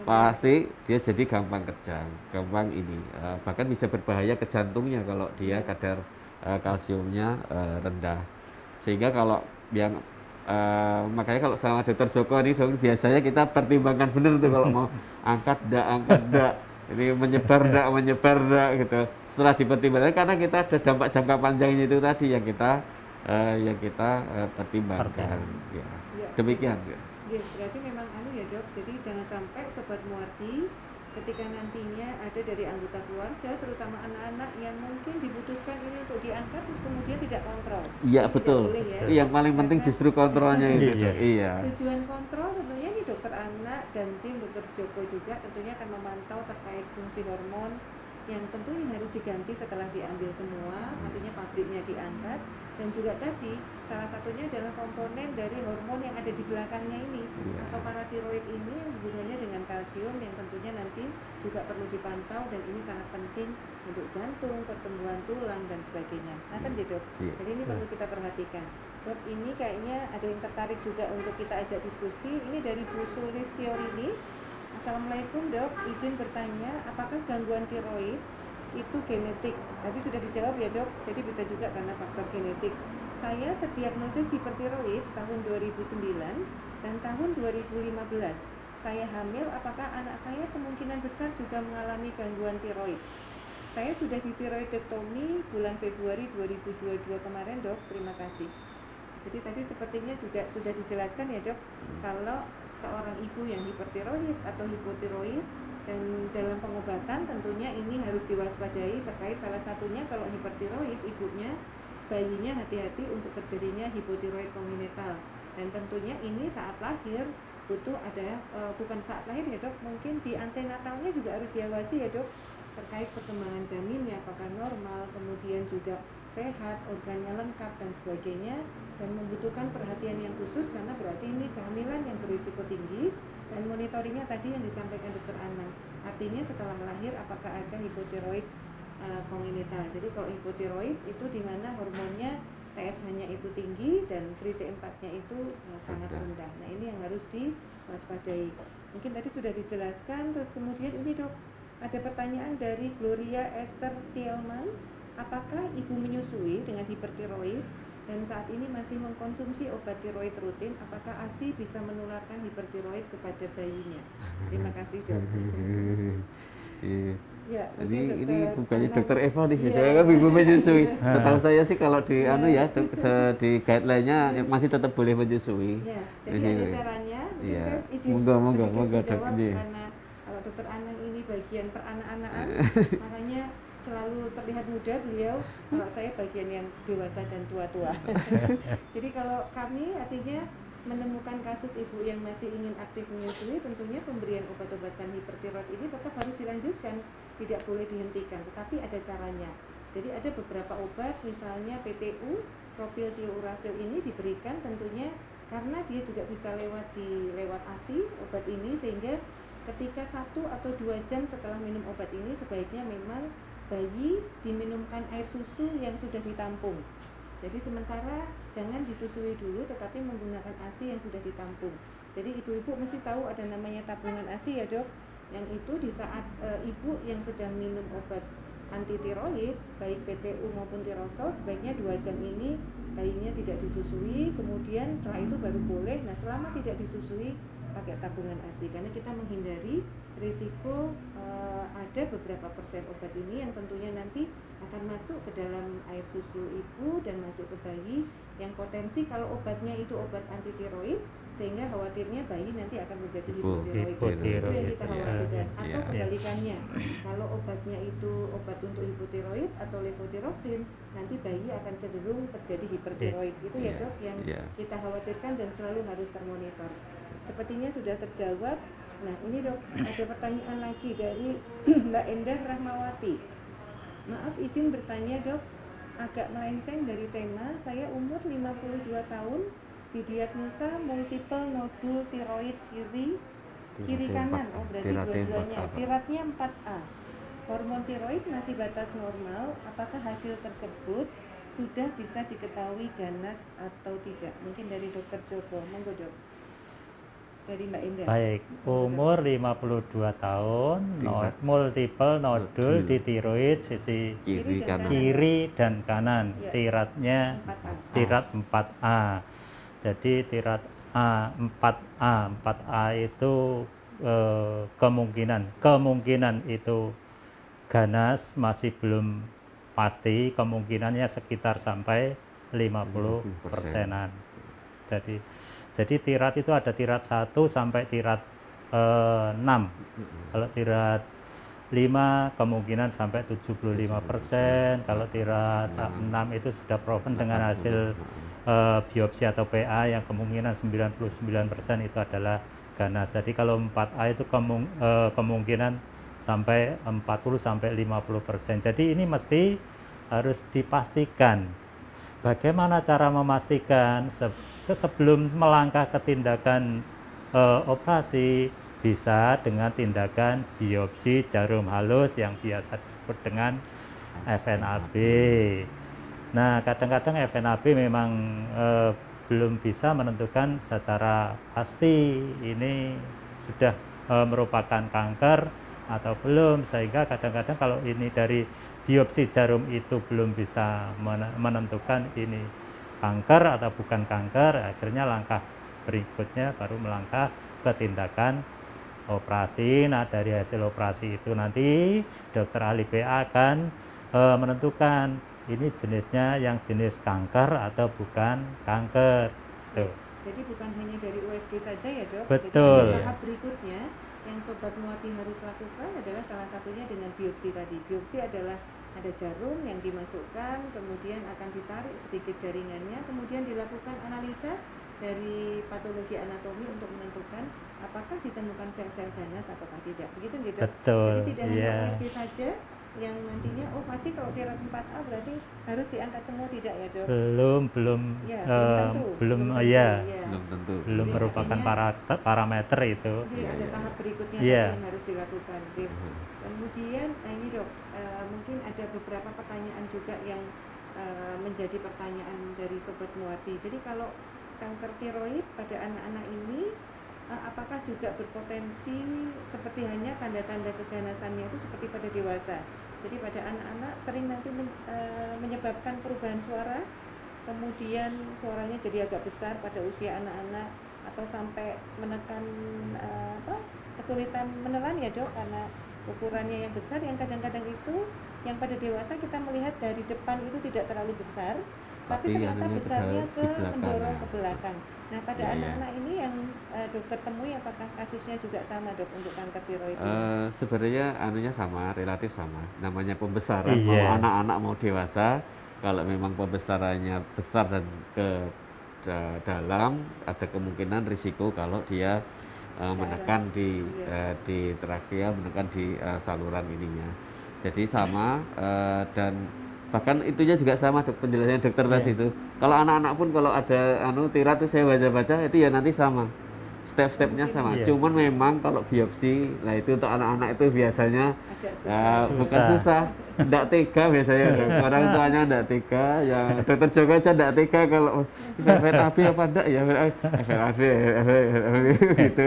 pasti dia jadi gampang kejang, gampang ini, bahkan bisa berbahaya ke jantungnya kalau dia kadar kalsiumnya rendah. Sehingga kalau yang makanya kalau sama Dokter Joko ini dong, biasanya kita pertimbangkan benar tuh kalau mau angkat enggak, ini menyebar enggak gitu. Setelah dipertimbangkan karena kita ada dampak jangka panjangnya itu tadi yang kita pertimbangkan. Ya. Demikian. Ya, berarti memang ya Dok, jadi jangan sampai Sobat Muardi ketika nantinya ada dari anggota keluarga, terutama anak-anak yang mungkin dibutuhkan ini untuk diangkat, terus kemudian tidak kontrol. Iya betul. Boleh, ya? Yang paling penting justru kontrolnya itu. Iya. Tujuan kontrol tentunya nih dokter anak dan tim Dokter Joko juga tentunya akan memantau terkait fungsi hormon yang tentunya harus diganti setelah diambil semua, artinya pabriknya diangkat, dan juga tadi salah satunya adalah komponen dari hormon yang ada di belakangnya ini atau paratiroid ini yang hubungannya dengan kalsium yang tentunya nanti juga perlu dipantau, dan ini sangat penting untuk jantung, pertumbuhan tulang dan sebagainya. Nah kan ya Dok, jadi ini perlu kita perhatikan. Dok, ini kayaknya ada yang tertarik juga untuk kita ajak diskusi. Ini dari Bu Sulistiorini. Assalamualaikum Dok, izin bertanya, apakah gangguan tiroid itu genetik? Tadi sudah dijawab ya Dok, jadi bisa juga karena faktor genetik. Saya terdiagnosis hipertiroid tahun 2009 dan tahun 2015. Saya hamil, apakah anak saya kemungkinan besar juga mengalami gangguan tiroid? Saya sudah di tiroidektomi bulan Februari 2022 kemarin Dok, terima kasih. Jadi tadi sepertinya juga sudah dijelaskan ya Dok, kalau seorang ibu yang hipertiroid atau hipotiroid, dan dalam pengobatan tentunya ini harus diwaspadai terkait salah satunya kalau hipertiroid ibunya, bayinya hati-hati untuk terjadinya hipotiroid kongenital, dan tentunya ini saat lahir butuh ada bukan saat lahir ya Dok, mungkin di antenatalnya juga harus diawasi ya Dok, terkait perkembangan janinnya apakah normal, kemudian juga sehat, organnya lengkap dan sebagainya, dan membutuhkan perhatian yang khusus karena berarti ini kehamilan yang berisiko tinggi, dan monitoringnya tadi yang disampaikan Dokter Anang, artinya setelah lahir apakah ada hipotiroid kongenital. Jadi kalau hipotiroid itu dimana hormonnya TSH-nya itu tinggi dan free T4-nya itu sangat rendah. Nah ini yang harus diwaspadai. Mungkin tadi sudah dijelaskan. Terus kemudian ini Dok, ada pertanyaan dari Gloria Esther Tielman, apakah ibu menyusui dengan hipertiroid dan saat ini masih mengkonsumsi obat tiroid rutin, apakah ASI bisa menularkan hipertiroid kepada bayinya? Terima kasih Dok. Ya, jadi ini bukannya Dokter Eva nih, saya kan ibu menyusui. Setahu saya sih kalau di di guideline-nya masih tetap boleh menyusui. Ya, jadi ada caranya. Iya. Monggo Dok. Karena kalau Dokter Anang ini bagian peranak-anakan, makanya selalu terlihat muda beliau. Kalau saya bagian yang dewasa dan tua-tua. Jadi kalau kami artinya menemukan kasus ibu yang masih ingin aktif menyusui, tentunya pemberian obat-obatan hipertiroid ini tetap harus dilanjutkan, tidak boleh dihentikan, tetapi ada caranya. Jadi ada beberapa obat, misalnya PTU, propiltiuracil ini diberikan tentunya karena dia juga bisa lewat ASI obat ini, sehingga ketika 1 atau 2 jam setelah minum obat ini sebaiknya memang bayi diminumkan air susu yang sudah ditampung. Jadi sementara jangan disusui dulu, tetapi menggunakan ASI yang sudah ditampung. Jadi ibu-ibu mesti tahu ada namanya tabungan ASI ya Dok, yang itu di saat ibu yang sedang minum obat anti tiroid baik PTU maupun tirosol, sebaiknya 2 jam ini bayinya tidak disusui, kemudian setelah itu baru boleh. Nah selama tidak disusui pakai tabungan ASI, karena kita menghindari risiko ada beberapa persen obat ini yang tentunya nanti akan masuk ke dalam air susu ibu dan masuk ke bayi, yang potensi kalau obatnya itu obat anti tiroid sehingga khawatirnya bayi nanti akan menjadi hipotiroid. Itu yang kita khawatirkan. Atau kebalikannya, kalau obatnya itu obat untuk hipotiroid atau levotiroxin, nanti bayi akan cenderung terjadi hipertiroid. Itu ya Dok yang kita khawatirkan dan selalu harus termonitor. Sepertinya sudah terjawab. Nah ini dok, ada pertanyaan lagi dari Mbak Endah Rahmawati. Maaf izin bertanya dok, agak melenceng dari tema. Saya umur 52 tahun, didiagnosa multiple nodul tiroid kiri kanan. Oh berarti dua-duanya. Tiratnya 4A. Hormon tiroid masih batas normal. Apakah hasil tersebut sudah bisa diketahui ganas atau tidak? Mungkin dari dokter Joko. Monggo dok. Dari Mbak Indah. Baik, umur 52 tahun, multiple nodul di tiroid sisi kiri dan kanan. Ya. Tiratnya 4A. tirat 4A. Jadi tirat 4A itu kemungkinan itu ganas masih belum pasti, kemungkinannya sekitar sampai 50%-an. Jadi tirat itu ada tirat 1 sampai tirat 6. Kalau tirat 5 kemungkinan sampai 75%. Kalau tirat 6 itu sudah proven dengan hasil biopsi atau PA yang kemungkinan 99% itu adalah ganas. Jadi kalau 4A itu kemungkinan sampai 40 sampai 50%. Jadi ini mesti harus dipastikan. Bagaimana cara memastikan sebelum melangkah ke tindakan operasi? Bisa dengan tindakan biopsi jarum halus yang biasa disebut dengan FNAB. Nah, kadang-kadang FNAB memang belum bisa menentukan secara pasti ini sudah merupakan kanker atau belum, sehingga kadang-kadang kalau ini dari biopsi jarum itu belum bisa menentukan ini kanker atau bukan kanker, akhirnya langkah berikutnya baru melangkah ke tindakan operasi. Nah, dari hasil operasi itu nanti dokter ahli PA akan menentukan ini jenisnya yang jenis kanker atau bukan kanker. Tuh. Jadi bukan hanya dari USG saja ya dok? Betul. Jadi tahap berikutnya yang Sobat Muardi harus lakukan adalah salah satunya dengan biopsi tadi. Biopsi adalah ada jarum yang dimasukkan, kemudian akan ditarik sedikit jaringannya, kemudian dilakukan analisa dari patologi anatomi untuk menentukan apakah ditemukan sel-sel ganas ataukah tidak. Begitu gitu. Betul. Jadi tidak hanya USG saja yang nantinya pasti kalau tirat 4A berarti harus diangkat semua, tidak ya dok? Belum Ya, belum merupakan parameter itu. Jadi ada tahap berikutnya yang harus dilakukan. Kemudian ini dok, mungkin ada beberapa pertanyaan juga yang menjadi pertanyaan dari Sobat Muardi. Jadi kalau kanker tiroid pada anak-anak ini apakah juga berpotensi seperti hanya tanda-tanda keganasannya itu seperti pada dewasa? Jadi pada anak-anak sering nanti menyebabkan perubahan suara, kemudian suaranya jadi agak besar pada usia anak-anak, atau sampai menekan kesulitan menelan ya dok, karena ukurannya yang besar, yang kadang-kadang itu yang pada dewasa kita melihat dari depan itu tidak terlalu besar, tapi ternyata besarnya mendorong ke belakang. Nah pada anak-anak ini yang dokter temui, apakah kasusnya juga sama dok untuk kanker tiroid? Sebenarnya anunya sama, relatif sama. Namanya pembesaran, mau anak-anak mau dewasa, kalau memang pembesarannya besar dan ke dalam, ada kemungkinan risiko kalau dia menekan di trakea, menekan di saluran ininya. Jadi sama, dan bahkan itunya juga sama dok, penjelasannya dokter tadi itu. Kalau anak-anak pun kalau ada tirat itu saya baca-baca itu ya nanti sama, step-stepnya sama. Cuman memang kalau biopsi, nah itu untuk anak-anak itu biasanya bukan susah, tidak tega biasanya dok. Orang tuanya tidak tega, ya dokter Joko aja tidak tega kalau FNAB apa enggak ya, FNAB gitu.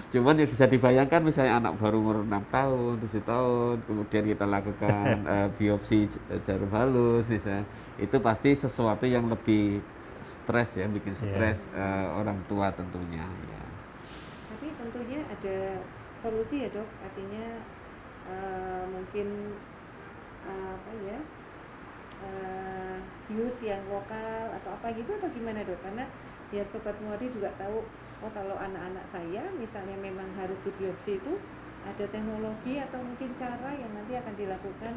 Cuman ya bisa dibayangkan misalnya anak baru umur 6 tahun, 7 tahun, kemudian kita lakukan biopsi jarum halus misalnya, itu pasti sesuatu yang lebih stres ya, bikin stres orang tua tentunya ya. Tapi tentunya ada solusi ya dok, artinya mungkin bius yang lokal atau apa gitu atau gimana dok? Karena biar Sobat Muardi juga tahu, oh kalau anak-anak saya misalnya memang harus dibiopsi itu ada teknologi atau mungkin cara yang nanti akan dilakukan,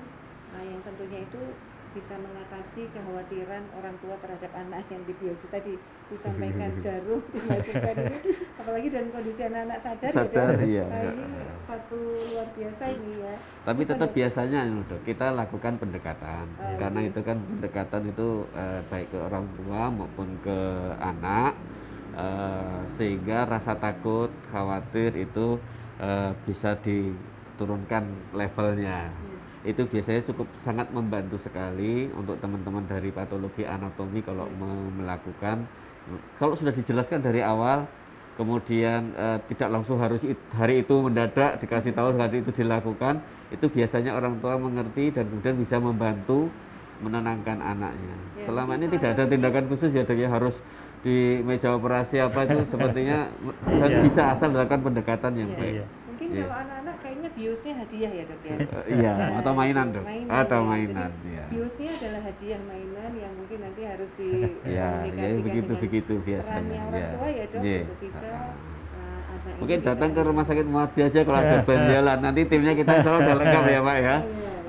yang tentunya itu bisa mengatasi kekhawatiran orang tua terhadap anak yang dibiopsi tadi disampaikan jarum dimasukkan ini, apalagi dalam kondisi anak-anak sadar ya dok. Iya. Nah, ini satu luar biasa ini ya. Tapi tetap biasanya dok, kita lakukan pendekatan karena itu kan pendekatan itu baik ke orang tua maupun ke anak, sehingga rasa takut, khawatir itu bisa diturunkan levelnya. Itu biasanya cukup sangat membantu sekali untuk teman-teman dari patologi anatomi kalau melakukan. Kalau sudah dijelaskan dari awal, kemudian tidak langsung harus hari itu mendadak dikasih tahu hari itu dilakukan, itu biasanya orang tua mengerti dan kemudian bisa membantu menenangkan anaknya. Ya, selama ini tidak ada tindakan khusus ya dok ya, harus di meja operasi apa itu sepertinya dan bisa asal melakukan pendekatan yang baik. Mungkin kalau anak-anak kayaknya biusnya hadiah ya dok ya. Iya, atau mainan dok. Atau mainan. Ya. Biusnya adalah hadiah mainan yang mungkin nanti harus dikomunikasikan begitu biasanya. Perannya orang tua ya dok untuk bisa mungkin datang ke rumah sakit Muardi aja kalau ada bendelan, nanti timnya kita insya Allah udah lengkap ya Pak ya.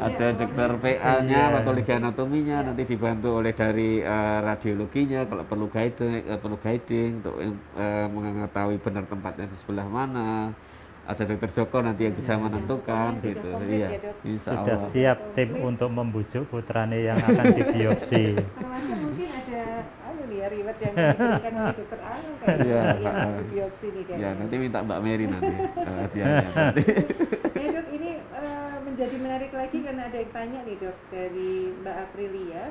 Ada dokter PA-nya, patologi anatominya, nanti dibantu oleh dari radiologinya kalau perlu guiding untuk mengetahui benar tempatnya di sebelah mana. Ada dokter Joko nanti yang bisa menentukan gitu. Iya. Sudah siap tim untuk membujuk putrane yang akan dibiopsi. Termasuk mungkin ada riwet yang diberikan oleh dokter Anung yang dibiopsi nih kayaknya. Ya, nanti minta Mbak Mary nanti. Ya dok, ini menjadi menarik lagi karena ada yang tanya nih dok dari Mbak Aprilia.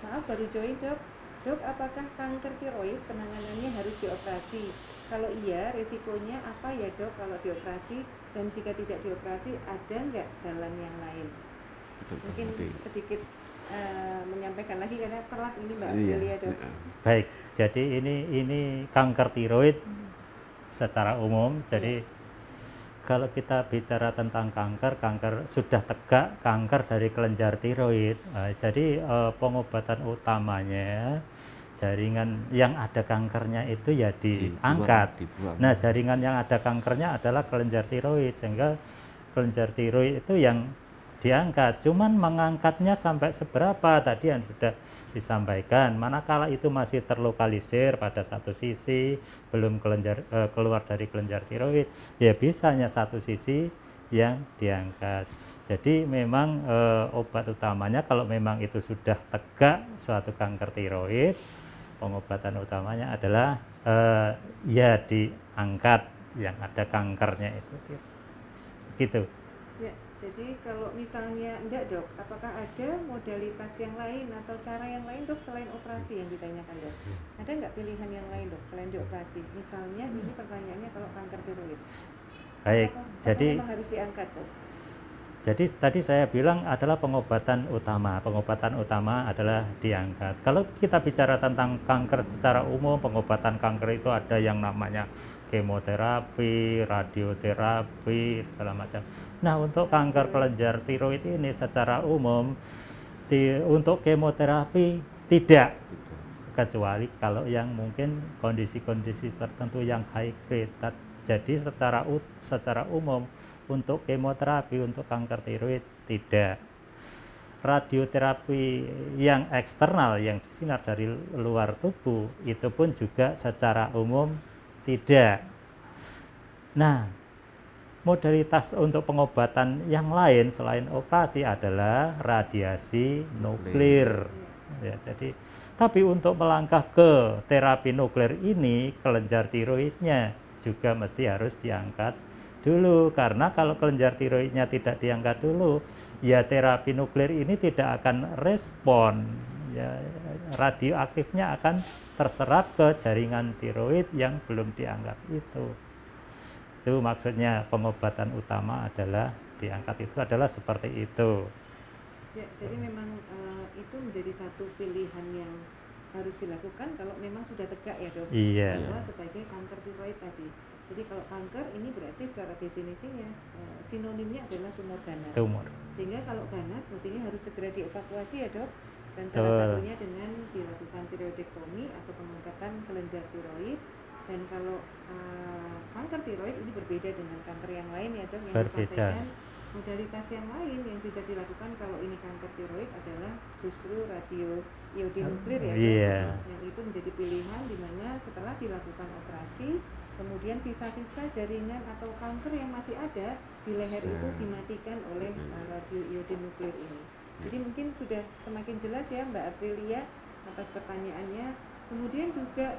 Maaf baru join dok. Dok, apakah kanker tiroid penanganannya harus dioperasi? Kalau iya, resikonya apa ya dok kalau dioperasi? Dan jika tidak dioperasi, ada nggak jalan yang lain? Mungkin sedikit menyampaikan lagi karena telat ini Mbak Aprilia dok. Baik, jadi ini kanker tiroid secara umum. Jadi kalau kita bicara tentang kanker sudah tegak kanker dari kelenjar tiroid. Jadi pengobatan utamanya jaringan yang ada kankernya itu ya diangkat. Nah, jaringan yang ada kankernya adalah kelenjar tiroid, sehingga kelenjar tiroid itu yang diangkat. Cuman mengangkatnya sampai seberapa tadi yang sudah disampaikan. Manakala itu masih terlokalisir pada satu sisi, belum keluar dari kelenjar tiroid, ya bisa hanya satu sisi yang diangkat. Jadi memang obat utamanya kalau memang itu sudah tegak suatu kanker tiroid, pengobatan utamanya adalah ya diangkat yang ada kankernya itu. Gitu. Ya, jadi kalau misalnya enggak dok, apakah ada modalitas yang lain atau cara yang lain dok selain operasi yang ditanyakan dok? Ada nggak pilihan yang lain dok selain dioperasi? Misalnya ini pertanyaannya kalau kanker tiroid. Baik, jadi memang harus diangkat dok? Jadi tadi saya bilang adalah pengobatan utama adalah diangkat. Kalau kita bicara tentang kanker secara umum, pengobatan kanker itu ada yang namanya kemoterapi, radioterapi, segala macam. Nah, untuk kanker kelenjar tiroid ini secara umum untuk kemoterapi tidak, kecuali kalau yang mungkin kondisi-kondisi tertentu yang high grade. Jadi secara umum untuk kemoterapi untuk kanker tiroid tidak. Radioterapi yang eksternal yang disinar dari luar tubuh itu pun juga secara umum tidak. Nah, modalitas untuk pengobatan yang lain selain operasi adalah radiasi nuklir. Ya, jadi tapi untuk melangkah ke terapi nuklir ini kelenjar tiroidnya juga mesti harus diangkat dulu, karena kalau kelenjar tiroidnya tidak diangkat dulu, ya terapi nuklir ini tidak akan respon, ya radioaktifnya akan terserap ke jaringan tiroid yang belum diangkat itu. Itu maksudnya pengobatan utama adalah diangkat, itu adalah seperti itu. Ya, jadi memang itu menjadi satu pilihan yang harus dilakukan kalau memang sudah tegak ya dok. Iya. Bahwa sebagai kanker tiroid tadi. Jadi kalau kanker ini berarti secara definisinya sinonimnya adalah tumor ganas. Sehingga kalau ganas mestinya harus segera dievakuasi ya dok. Dan salah satunya dengan dilakukan tiroidektomi atau pengangkatan kelenjar tiroid. Dan kalau kanker tiroid ini berbeda dengan kanker yang lain ya dok, yang disampaikan modalitas yang lain yang bisa dilakukan kalau ini kanker tiroid adalah justru radio iodinuklir ya, Iya. yang itu menjadi pilihan di mana setelah dilakukan operasi kemudian sisa-sisa jaringan atau kanker yang masih ada di leher itu dimatikan oleh radio iodinuklir ini. Jadi mungkin sudah semakin jelas ya Mbak Aprilia atas pertanyaannya. Kemudian juga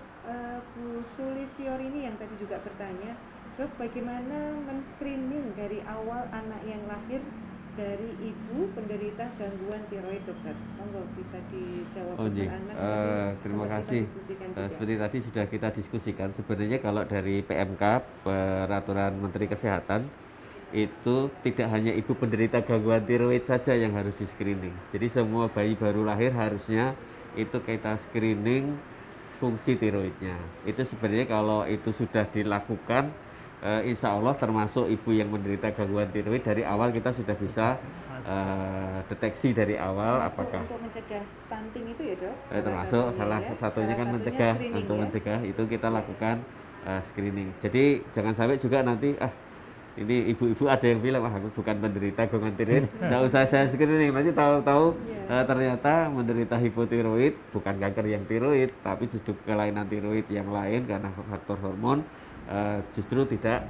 Bu Sulistiorini yang tadi juga bertanya, Dok, bagaimana men-screening dari awal anak yang lahir dari ibu penderita gangguan tiroid, dokter? Monggo bisa dijawab. Terima kasih. Seperti tadi sudah kita diskusikan, sebenarnya kalau dari PMK, Peraturan Menteri Kesehatan, itu tidak hanya ibu penderita gangguan tiroid saja yang harus di screening. Jadi semua bayi baru lahir harusnya itu kita screening fungsi tiroidnya. Itu sebenarnya kalau itu sudah dilakukan, insya Allah termasuk ibu yang menderita gangguan tiroid dari awal kita sudah bisa deteksi dari awal apakah untuk mencegah stunting itu ya, Dok? Termasuk salah satunya kan mencegah, untuk mencegah itu kita lakukan screening. Jadi jangan sampai juga nanti ini ibu-ibu ada yang bilang aku bukan menderita gangguan tiroid, nggak usah saya screening, nanti tahu-tahu ternyata menderita hipotiroid, bukan kanker yang tiroid tapi justru kelainan tiroid yang lain karena faktor hormon justru tidak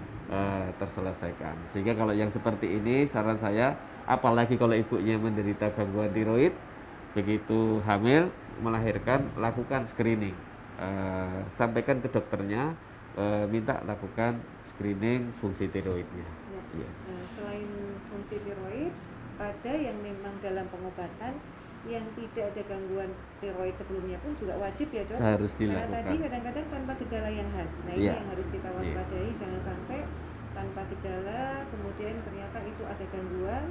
terselesaikan. Sehingga kalau yang seperti ini saran saya, apalagi kalau ibunya menderita gangguan tiroid, begitu hamil melahirkan lakukan screening, sampaikan ke dokternya, minta lakukan screening fungsi tiroidnya. Ya. Selain fungsi tiroid, pada yang memang dalam pengobatan yang tidak ada gangguan tiroid sebelumnya pun juga wajib ya, Dok? Harus Karena dilakukan. tadi kadang-kadang tanpa gejala yang khas. Nah ini yang harus kita waspadai, jangan sampai tanpa gejala kemudian ternyata itu ada gangguan,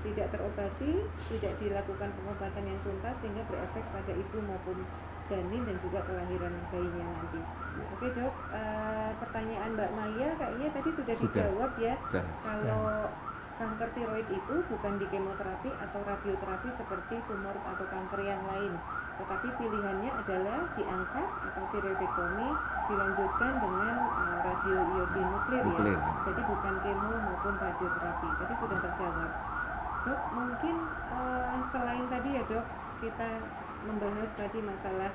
tidak terobati, tidak dilakukan pengobatan yang tuntas sehingga berefek pada ibu maupun janin dan juga kelahiran bayinya nanti. Oke, Dok, pertanyaan Mbak Maya kayaknya tadi sudah dijawab ya. Kalau kanker tiroid itu bukan di kemoterapi atau radioterapi seperti tumor atau kanker yang lain, tetapi pilihannya adalah diangkat atau tiroidektomi dilanjutkan dengan radio iodinuklir ya. Jadi bukan kemo maupun radioterapi. Tadi sudah terjawab. Dok, mungkin selain tadi ya, Dok, kita membahas tadi masalah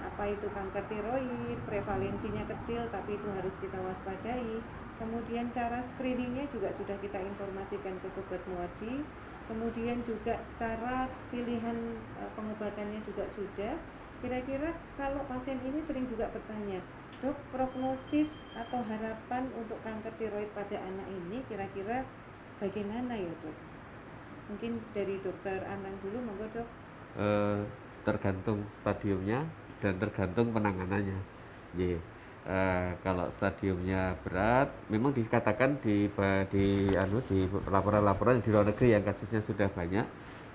apa itu kanker tiroid, prevalensinya kecil tapi itu harus kita waspadai. Kemudian cara screeningnya juga sudah kita informasikan ke Sobat Muardi. Kemudian juga cara pilihan pengobatannya juga sudah. Kira-kira kalau pasien ini sering juga bertanya, Dok, prognosis atau harapan untuk kanker tiroid pada anak ini kira-kira bagaimana ya, Dok? Mungkin dari Dokter Anang dulu, monggo, Dok. Tergantung stadiumnya dan tergantung penanganannya. Kalau stadiumnya berat, memang dikatakan di laporan-laporan di luar negeri yang kasusnya sudah banyak.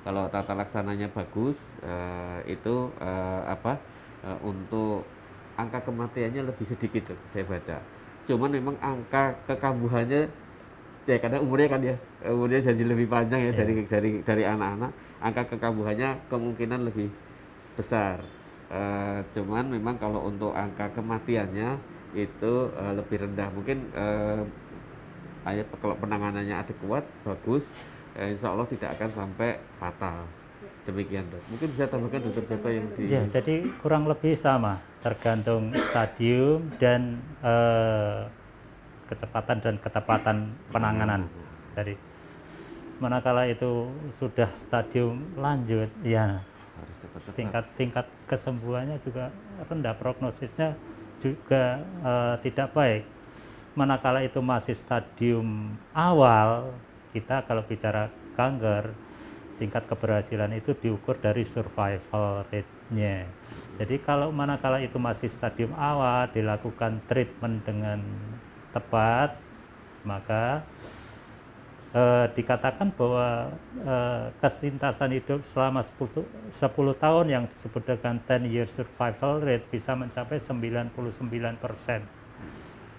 Kalau tata laksananya bagus, itu untuk angka kematiannya lebih sedikit, saya baca. Cuman memang angka kekambuhannya ya karena umurnya jadi lebih panjang ya, dari anak-anak, angka kekambuhannya kemungkinan lebih besar. Cuman memang kalau untuk angka kematiannya itu lebih rendah. Mungkin kalau penanganannya adekuat, bagus, insya Allah tidak akan sampai fatal. Demikian, Dok. Mungkin bisa tambahkan Dokter Joko yang di... Ya, jadi kurang lebih sama, tergantung stadium dan kecepatan dan ketepatan penanganan. Jadi manakala itu sudah stadium lanjut, ya tingkat kesembuhannya juga rendah, prognosisnya juga tidak baik. Manakala itu masih stadium awal, kita kalau bicara kanker, tingkat keberhasilan itu diukur dari survival rate-nya. Jadi kalau manakala itu masih stadium awal, dilakukan treatment dengan tepat, maka dikatakan bahwa kesintasan hidup selama 10 tahun yang disebut dengan 10 year survival rate bisa mencapai 99%.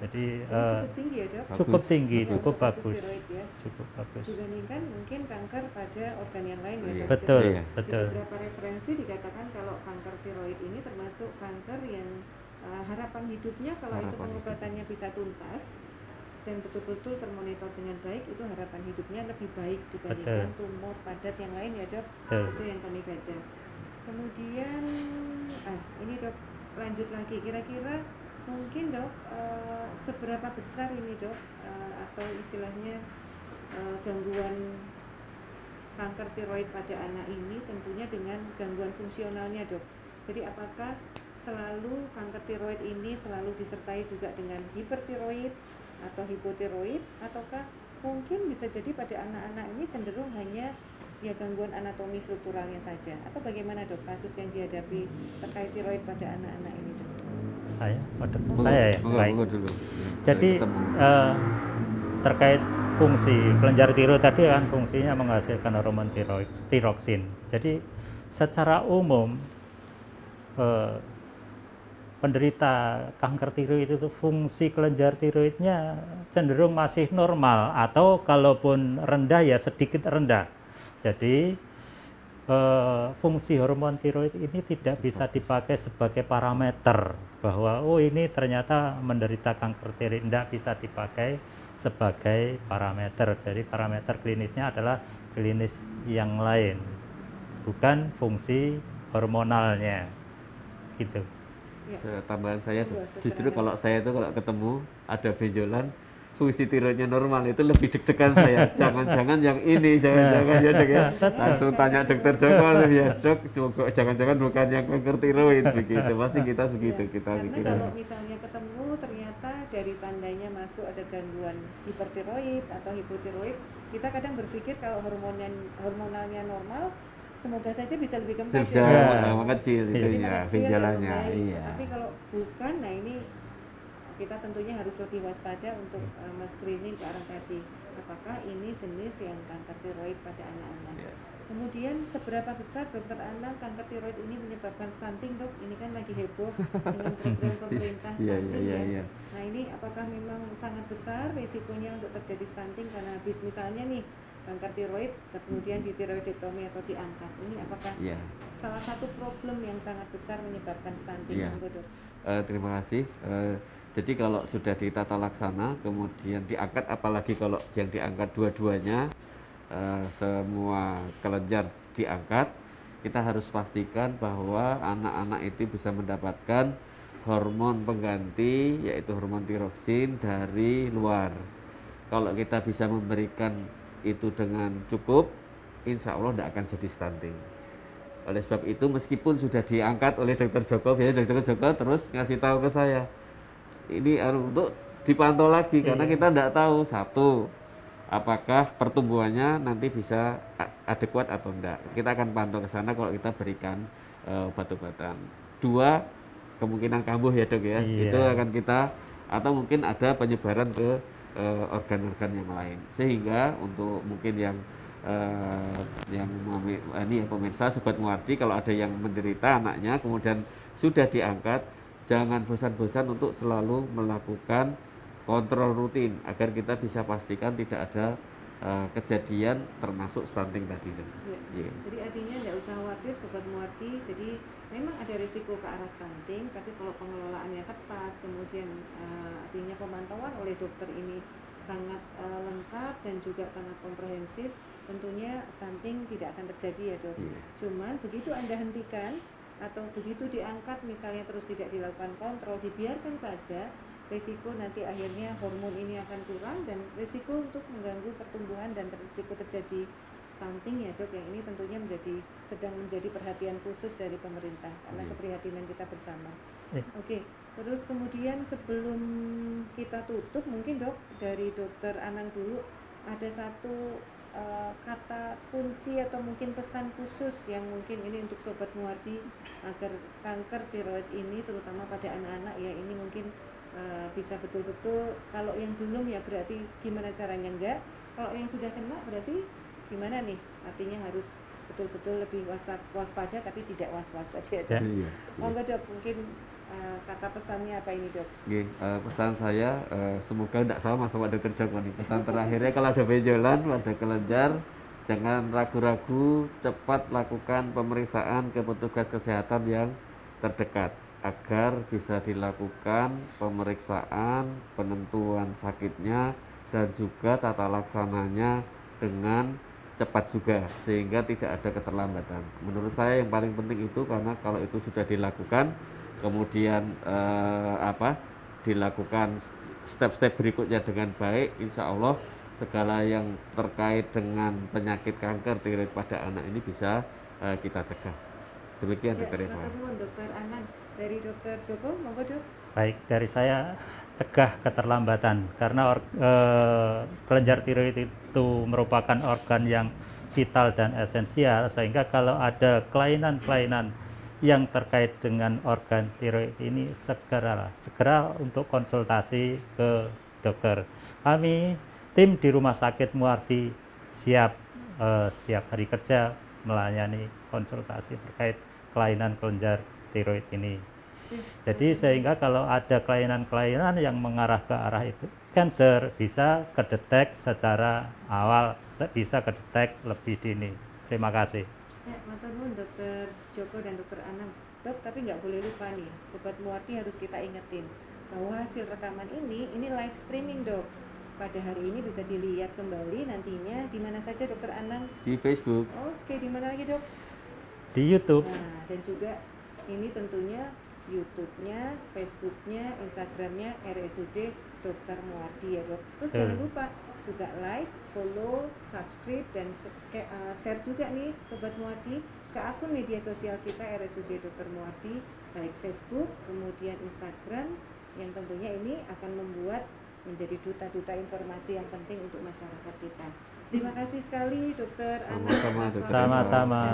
Jadi cukup tinggi ya, Dok? Cukup tinggi, cukup bagus. Ya. Cukup bagus. Dibandingkan mungkin kanker pada organ yang lain ya. Betul, Jadi, betul. Di beberapa referensi dikatakan kalau kanker tiroid ini termasuk kanker yang harapan hidupnya kalau itu pengobatannya bisa tuntas dan betul-betul termonitor dengan baik, itu harapan hidupnya lebih baik dibandingkan tumor padat yang lain ya dok. Itu yang kami baca. Kemudian ini dok, lanjut lagi, kira-kira mungkin dok seberapa besar ini dok atau istilahnya gangguan kanker tiroid pada anak ini tentunya dengan gangguan fungsionalnya dok. Jadi apakah selalu kanker tiroid ini selalu disertai juga dengan hipertiroid atau hipotiroid, ataukah mungkin bisa jadi pada anak-anak ini cenderung hanya ya gangguan anatomi strukturalnya saja, atau bagaimana dok kasus yang dihadapi terkait tiroid pada anak-anak ini dok? Saya ya, baik. Dulu. Jadi terkait fungsi kelenjar tiroid tadi kan fungsinya menghasilkan hormon tiroksin. Jadi secara umum penderita kanker tiroid itu fungsi kelenjar tiroidnya cenderung masih normal, atau kalaupun rendah ya sedikit rendah. Jadi fungsi hormon tiroid ini tidak bisa dipakai sebagai parameter bahwa oh ini ternyata menderita kanker tiroid, tidak bisa dipakai sebagai parameter. Jadi parameter klinisnya adalah klinis yang lain, bukan fungsi hormonalnya gitu. Tambahan saya justru kalau saya itu kalau ketemu ada benjolan fungsi tiroidnya normal itu lebih deg-degan saya. Jangan-jangan yang ini, jangan-jangan ya dok ya. Langsung tanya dokter Joko ya dok, jangan-jangan bukan yang kanker tiroid begitu. Pasti kita begitu kita pikir. Karena kalau misalnya ketemu ternyata dari tandanya masuk ada gangguan hipertiroid atau hipotiroid, kita kadang berpikir kalau hormonalnya normal, semoga saja bisa lebih kempes mengecil itu ya gejalanya. Iya. Tapi kalau bukan, nah ini kita tentunya harus lebih waspada untuk men-screening ke arah tadi. Apakah ini jenis yang kanker tiroid pada anak-anak? Yeah. Kemudian seberapa besar dokter anak kanker tiroid ini menyebabkan stunting dok? Ini kan lagi heboh dengan program pemerintah stunting ya. Nah ini apakah memang sangat besar risikonya untuk terjadi stunting karena habis misalnya nih kanker tiroid kemudian di tiroidektomi atau diangkat, ini apakah salah satu problem yang sangat besar menyebabkan stunting? Terima kasih. Jadi kalau sudah ditata laksana kemudian diangkat, apalagi kalau yang diangkat dua-duanya semua kelenjar diangkat, kita harus pastikan bahwa anak-anak itu bisa mendapatkan hormon pengganti yaitu hormon tiroksin dari luar. Kalau kita bisa memberikan itu dengan cukup, insya Allah tidak akan jadi stunting. Oleh sebab itu meskipun sudah diangkat oleh dokter Joko, biasanya dokter Joko terus ngasih tahu ke saya, ini untuk dipantau lagi karena kita tidak tahu satu apakah pertumbuhannya nanti bisa adekuat atau enggak. Kita akan pantau ke sana kalau kita berikan obat-obatan. Dua, kemungkinan kambuh ya dok ya. Itu akan kita, atau mungkin ada penyebaran ke organ-organ yang lain. Sehingga untuk mungkin yang ini pemirsa Sobat Muardi, kalau ada yang menderita anaknya kemudian sudah diangkat, jangan bosan-bosan untuk selalu melakukan kontrol rutin agar kita bisa pastikan tidak ada kejadian termasuk stunting tadi. Jadi artinya tidak usah khawatir Sobat Muardi. Jadi memang ada risiko ke arah stunting, tapi kalau pengelolaannya tepat, kemudian artinya pemantauan oleh dokter ini sangat lengkap dan juga sangat komprehensif, tentunya stunting tidak akan terjadi ya dok. Cuman begitu Anda hentikan atau begitu diangkat misalnya terus tidak dilakukan kontrol, dibiarkan saja, risiko nanti akhirnya hormon ini akan kurang dan risiko untuk mengganggu pertumbuhan dan risiko terjadi stunting ya dok, yang ini tentunya sedang menjadi perhatian khusus dari pemerintah karena keprihatinan kita bersama. Oke, terus kemudian sebelum kita tutup mungkin dok dari dokter Anang dulu ada satu kata kunci atau mungkin pesan khusus yang mungkin ini untuk Sobat Muardi agar kanker tiroid ini terutama pada anak-anak ya ini mungkin bisa betul-betul, kalau yang belum ya berarti gimana caranya enggak, kalau yang sudah kena berarti gimana nih, artinya harus betul-betul lebih waspada tapi tidak was-was saja dok. Monggo dok, mungkin kata pesannya apa ini dok? Pesan saya semoga tidak sama sama dokter Joko nih. Pesan terakhirnya kalau ada benjolan pada kelenjar, jangan ragu-ragu, cepat lakukan pemeriksaan ke petugas kesehatan yang terdekat agar bisa dilakukan pemeriksaan, penentuan sakitnya, dan juga tata laksananya dengan cepat juga, sehingga tidak ada keterlambatan. Menurut saya yang paling penting itu, karena kalau itu sudah dilakukan, kemudian dilakukan step-step berikutnya dengan baik, insya Allah segala yang terkait dengan penyakit kanker tiroid pada anak ini bisa kita cegah. Demikian Dokter Eva. Dokter Anang, dari Dokter Joko, monggo Dok. Baik, dari saya cegah keterlambatan karena kelenjar tiroid itu merupakan organ yang vital dan esensial, sehingga kalau ada kelainan-kelainan yang terkait dengan organ tiroid ini segera untuk konsultasi ke dokter. Kami tim di Rumah Sakit Muardi siap setiap hari kerja melayani konsultasi terkait kelainan kelenjar tiroid ini. Jadi sehingga kalau ada kelainan-kelainan yang mengarah ke arah itu cancer bisa kedetek secara awal, bisa kedetek lebih dini. Terima kasih. Ya, matur nuwun Dokter Joko dan Dokter Anang. Dok, tapi nggak boleh lupa nih, Sobat Muardi harus kita ingetin bahwa hasil rekaman ini live streaming Dok. Pada hari ini bisa dilihat kembali nantinya di mana saja Dokter Anang? Di Facebook. Oke, di mana lagi Dok? Di YouTube. Nah, dan juga ini tentunya YouTube-nya, Facebook-nya, Instagram-nya RSUD Dr. Muardi ya Dok. Terus jangan lupa juga like, follow, subscribe, dan share juga nih Sobat Muardi ke akun media sosial kita RSUD Dr. Muardi, baik Facebook, kemudian Instagram, yang tentunya ini akan membuat menjadi duta-duta informasi yang penting untuk masyarakat kita. Terima kasih sekali Dokter Anang. Sama-sama.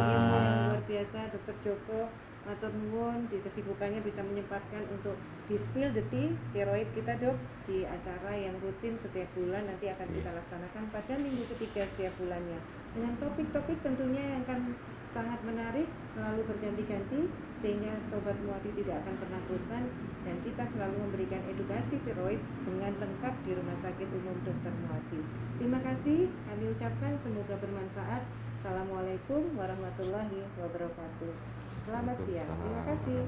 Luar biasa Dokter Joko. Matur nuwun, di kesibukannya bisa menyempatkan untuk di-spill the tea tiroid kita Dok di acara yang rutin setiap bulan nanti akan kita laksanakan pada minggu ketiga setiap bulannya dengan topik-topik tentunya yang akan sangat menarik, selalu berganti-ganti, sehingga Sobat Muardi tidak akan pernah bosan dan kita selalu memberikan edukasi tiroid dengan lengkap di Rumah Sakit Umum Dr. Muardi. Terima kasih, kami ucapkan semoga bermanfaat. Assalamualaikum warahmatullahi wabarakatuh. Selamat siang. Terima kasih.